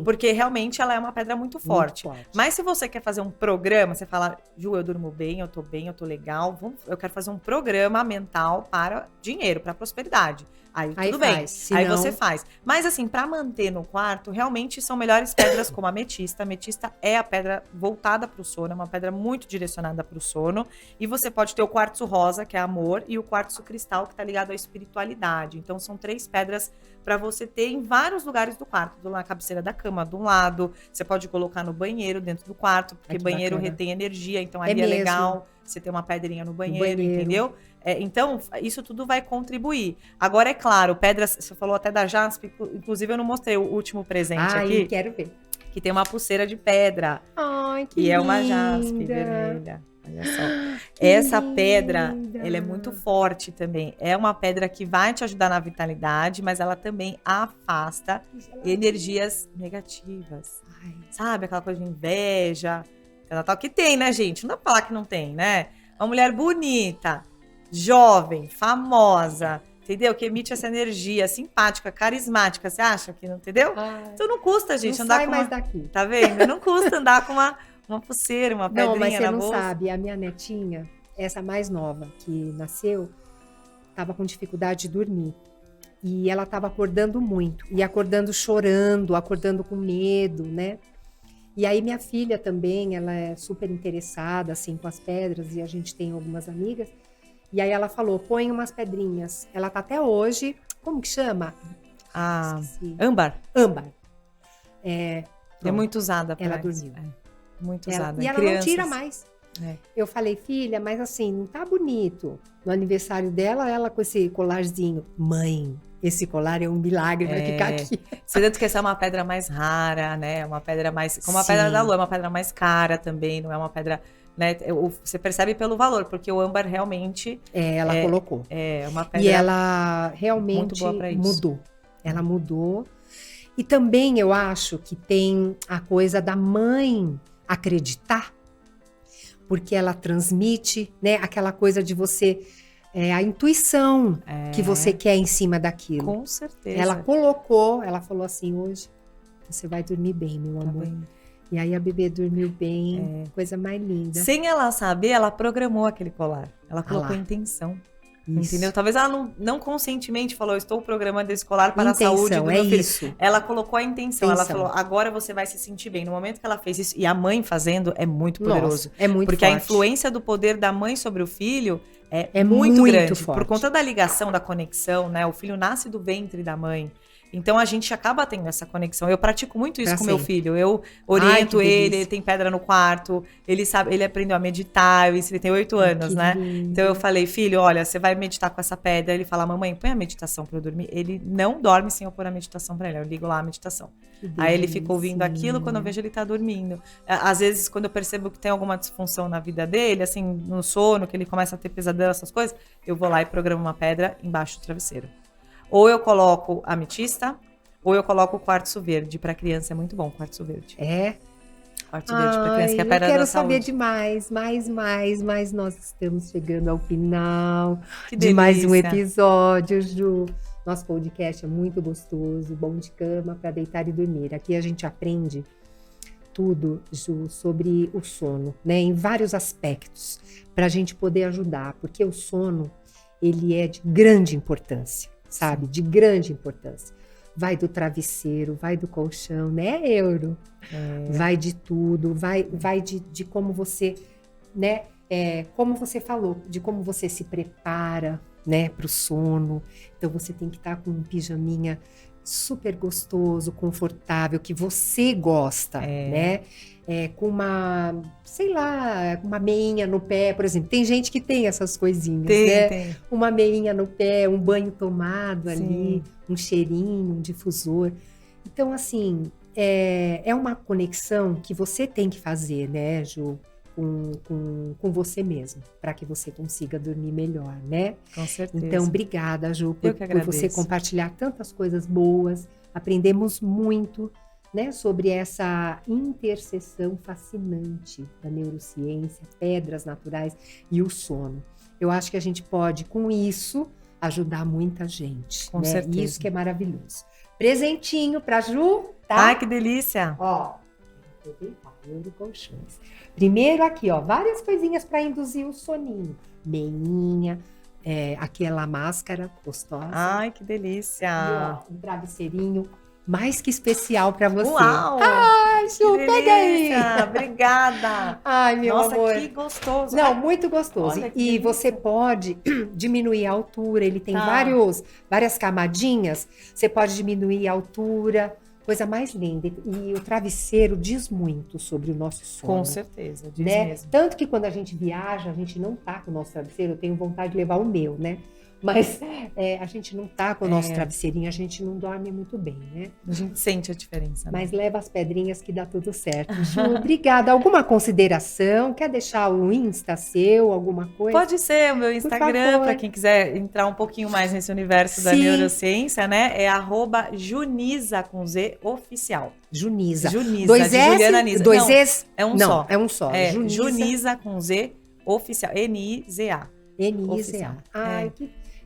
porque realmente ela é uma pedra muito forte. Mas se você quer fazer um programa, você fala, Ju, eu durmo bem, eu tô legal, eu quero fazer um programa mental para dinheiro, para prosperidade. Aí tudo bem, aí você faz. Mas assim, para manter no quarto, realmente são melhores pedras como a ametista. A ametista é a pedra voltada para o sono, é uma pedra muito direcionada para o sono. E você pode ter o quartzo rosa, que é amor, e o quartzo cristal, que está ligado à espiritualidade. Então são 3 pedras para você ter em vários lugares do quarto. Na cabeceira da cama, de um lado. Você pode colocar no banheiro, dentro do quarto, porque banheiro retém energia, então ali é legal você ter uma pedrinha no banheiro. Entendeu? Então, isso tudo vai contribuir. Agora, é claro, pedras, você falou até da jaspe, inclusive eu não mostrei o último presente aqui. Quero ver. Que tem uma pulseira de pedra. Ai, que linda. E é uma linda. jaspe vermelha. Olha só. Essa pedra, ela é muito forte também. É uma pedra que vai te ajudar na vitalidade, mas ela também afasta energias negativas. Sabe? Aquela coisa de inveja, tal, que tem, né, gente? Não dá pra falar que não tem, né? Uma mulher bonita, jovem, famosa, entendeu? Que emite essa energia simpática, carismática. Você acha que não, entendeu? Então não custa, gente, não andar sai com mais daqui. Tá vendo? Não custa andar com uma pulseira, uma pedrinha na bolsa. Não, mas você não sabe. A minha netinha, essa mais nova, que nasceu, estava com dificuldade de dormir. E ela estava acordando muito. E acordando chorando, acordando com medo, né? E aí minha filha também, ela é super interessada, assim, com as pedras. E a gente tem algumas amigas. E aí ela falou, põe umas pedrinhas. Ela tá até hoje, como que chama? Âmbar. Âmbar. É muito usada. Ela dormiu. Muito usada. E ela não tira mais. Eu falei, filha, mas assim, não tá bonito. No aniversário dela, ela com esse colarzinho. Mãe, esse colar é um milagre pra ficar aqui. Você deve que essa é uma pedra mais rara, né? Uma pedra mais... Como a pedra da lua, é uma pedra mais cara também, não é uma pedra... Né? Você percebe pelo valor, porque o âmbar realmente... ela colocou. É uma pedra... E ela realmente muito boa pra isso. Mudou. Ela mudou. E também eu acho que tem a coisa da mãe acreditar, porque ela transmite, né, aquela coisa de você, a intuição que você quer em cima daquilo. Com certeza. Ela colocou, ela falou assim, hoje você vai dormir bem, meu amor. E aí a bebê dormiu bem, coisa mais linda. Sem ela saber, ela programou aquele colar. Ela colocou intenção. Isso. Entendeu? Talvez ela não conscientemente falou, estou programando esse colar para a saúde do meu filho. Isso. Ela colocou a intenção. Ela falou, agora você vai se sentir bem. No momento que ela fez isso, e a mãe fazendo, é muito poderoso. Nossa, é muito porque forte. A influência do poder da mãe sobre o filho é muito grande. Forte. Por conta da ligação, da conexão, né? O filho nasce do ventre da mãe. Então a gente acaba tendo essa conexão. Eu pratico muito isso com meu filho. Eu oriento ele tem pedra no quarto, ele sabe, ele aprendeu a meditar, ele tem 8 anos, né? Lindo. Então eu falei, filho, olha, você vai meditar com essa pedra. Ele fala, mamãe, põe a meditação pra eu dormir. Ele não dorme sem eu pôr a meditação pra ele. Eu ligo lá a meditação. Aí ele fica ouvindo aquilo, quando eu vejo ele tá dormindo. Às vezes, quando eu percebo que tem alguma disfunção na vida dele, assim, no sono, que ele começa a ter pesadelo, essas coisas, eu vou lá e programo uma pedra embaixo do travesseiro. Ou eu coloco ametista, ou eu coloco o quartzo verde. Para criança é muito bom, quartzo verde. Quartzo verde para criança, que é a pedra da saúde. Eu quero saber demais, mais. Nós estamos chegando ao final de mais um episódio, Ju. Nosso podcast é muito gostoso, bom de cama para deitar e dormir. Aqui a gente aprende tudo, Ju, sobre o sono, né? Em vários aspectos, para a gente poder ajudar, porque o sono, ele é de grande importância. sabe? De grande importância. Vai do travesseiro, vai do colchão, né, Euro? Vai de tudo, vai de como você, né? Como você falou, de como você se prepara, né, para o sono. Então você tem que estar com um pijaminha super gostoso, confortável, que você gosta, né? Com uma, sei lá, uma meinha no pé, por exemplo. Tem gente que tem essas coisinhas, né? Tem. Uma meinha no pé, um banho tomado ali, um cheirinho, um difusor. Então, assim, é uma conexão que você tem que fazer, né, Ju? Com você mesmo, para que você consiga dormir melhor, né? Com certeza. Então, obrigada, Ju, Eu que por agradeço. você compartilhar tantas coisas boas. Aprendemos muito, né, sobre essa interseção fascinante da neurociência, pedras naturais e o sono. Eu acho que a gente pode, com isso, ajudar muita gente. Com né? certeza. Isso que é maravilhoso. Presentinho para Ju, tá? Ai, que delícia! Ó, Eurocolchões. Primeiro aqui, ó, várias coisinhas para induzir o soninho. Meinha, aquela máscara gostosa. Ai, que delícia! E, ó, um travesseirinho mais que especial para você. Uau! Ai, Ju, Que pega aí. delícia! Obrigada! Ai, meu Nossa, amor. que gostoso! Não, Ai, muito gostoso. olha que E delícia. você pode diminuir a altura, ele tem Tá. várias camadinhas. Você pode diminuir a altura, coisa mais linda. E o travesseiro diz muito sobre o nosso sono. Com certeza, diz Né? mesmo. Tanto que quando a gente viaja, a gente não tá com o nosso travesseiro. Eu tenho vontade de levar o meu, né? Mas a gente não tá com o nosso travesseirinho, a gente não dorme muito bem, né? A gente sente a diferença. Né? Mas leva as pedrinhas que dá tudo certo. Ju, obrigada. Alguma consideração? Quer deixar o Insta seu, alguma coisa? Pode ser o meu Instagram, favor. para quem quiser entrar um pouquinho mais nesse universo da Sim. neurociência, né? É @Juniza com Z oficial. Juniza. Juniza, Dois de S? Juliana Nisa. Dois Não, S? é um Não, só. é um só. É Juniza. Juniza com Z oficial. N-I-Z-A. N-I-Z-A. Oficial. Ai,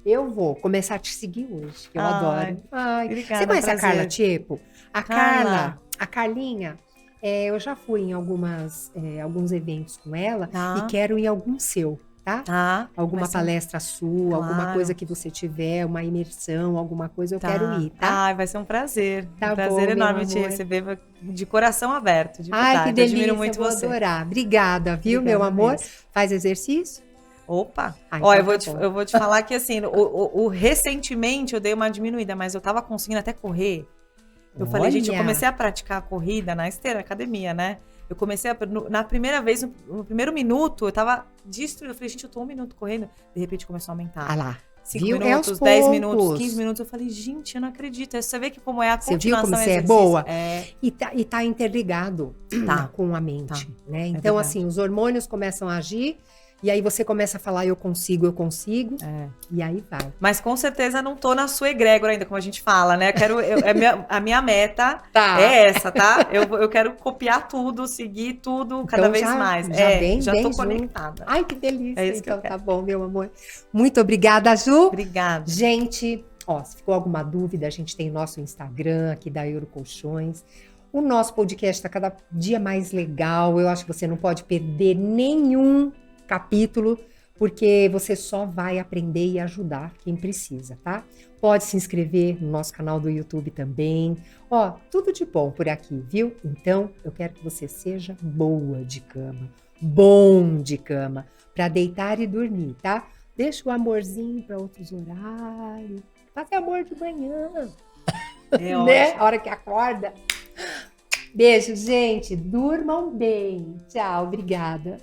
eu vou começar a te seguir hoje, que eu Ai, adoro. Ai, obrigada, você conhece prazer. a Carla Tiepo? A Carla. Carlinha, eu já fui em alguns eventos com ela Tá. e quero ir em algum seu, tá? Tá. Alguma Vai ser- palestra sua, alguma Claro. coisa que você tiver, uma imersão, alguma coisa, eu Tá. quero ir, tá? Ai, vai ser um prazer. Tá um prazer bom, enorme meu te amor. receber de coração aberto, de Ai, que verdade. delícia, Admiro muito vou você. adorar. Obrigada, viu, meu Obrigada amor? mesmo. Faz exercício? Opa! Ah, Ó, então eu tá bom. vou te falar que assim, recentemente eu dei uma diminuída, mas eu tava conseguindo até correr. Eu falei, gente, eu Olha. comecei a praticar a corrida na esteira, na academia, né? Eu comecei na primeira vez, no primeiro minuto, eu tava destruída. Eu falei, gente, eu tô 1 minuto correndo. De repente começou a aumentar. Ah lá. 5 viu? minutos, aos 10 poucos. minutos, 15 minutos. Eu falei, gente, eu não acredito. Você vê que como é a Você viu continuação como você é exercício. boa? É, E tá interligado Tá. com a mente, né? Então, verdade. assim, os hormônios começam a agir e aí você começa a falar, eu consigo, é. e aí vai. Mas com certeza não tô na sua egrégora ainda, como a gente fala, né? A minha meta Tá. é essa, tá? Eu quero copiar tudo, seguir tudo cada Então vez já- mais. já bem já tô junto. conectada. Ai, que delícia. É isso que eu Então tá bom, meu amor. Muito obrigada, Ju. Obrigada. Gente, ó, se ficou alguma dúvida, a gente tem nosso Instagram aqui da Eurocolchões. O nosso podcast está cada dia mais legal. Eu acho que você não pode perder nenhum capítulo, porque você só vai aprender e ajudar quem precisa, tá? Pode se inscrever no nosso canal do YouTube também. Ó, tudo de bom por aqui, viu? Então, eu quero que você seja boa de cama, bom de cama, para deitar e dormir, tá? Deixa o amorzinho para outros horários. Fazer amor de manhã, É né? ótimo. A hora que acorda. Beijo, gente. Durmam bem. Tchau, obrigada.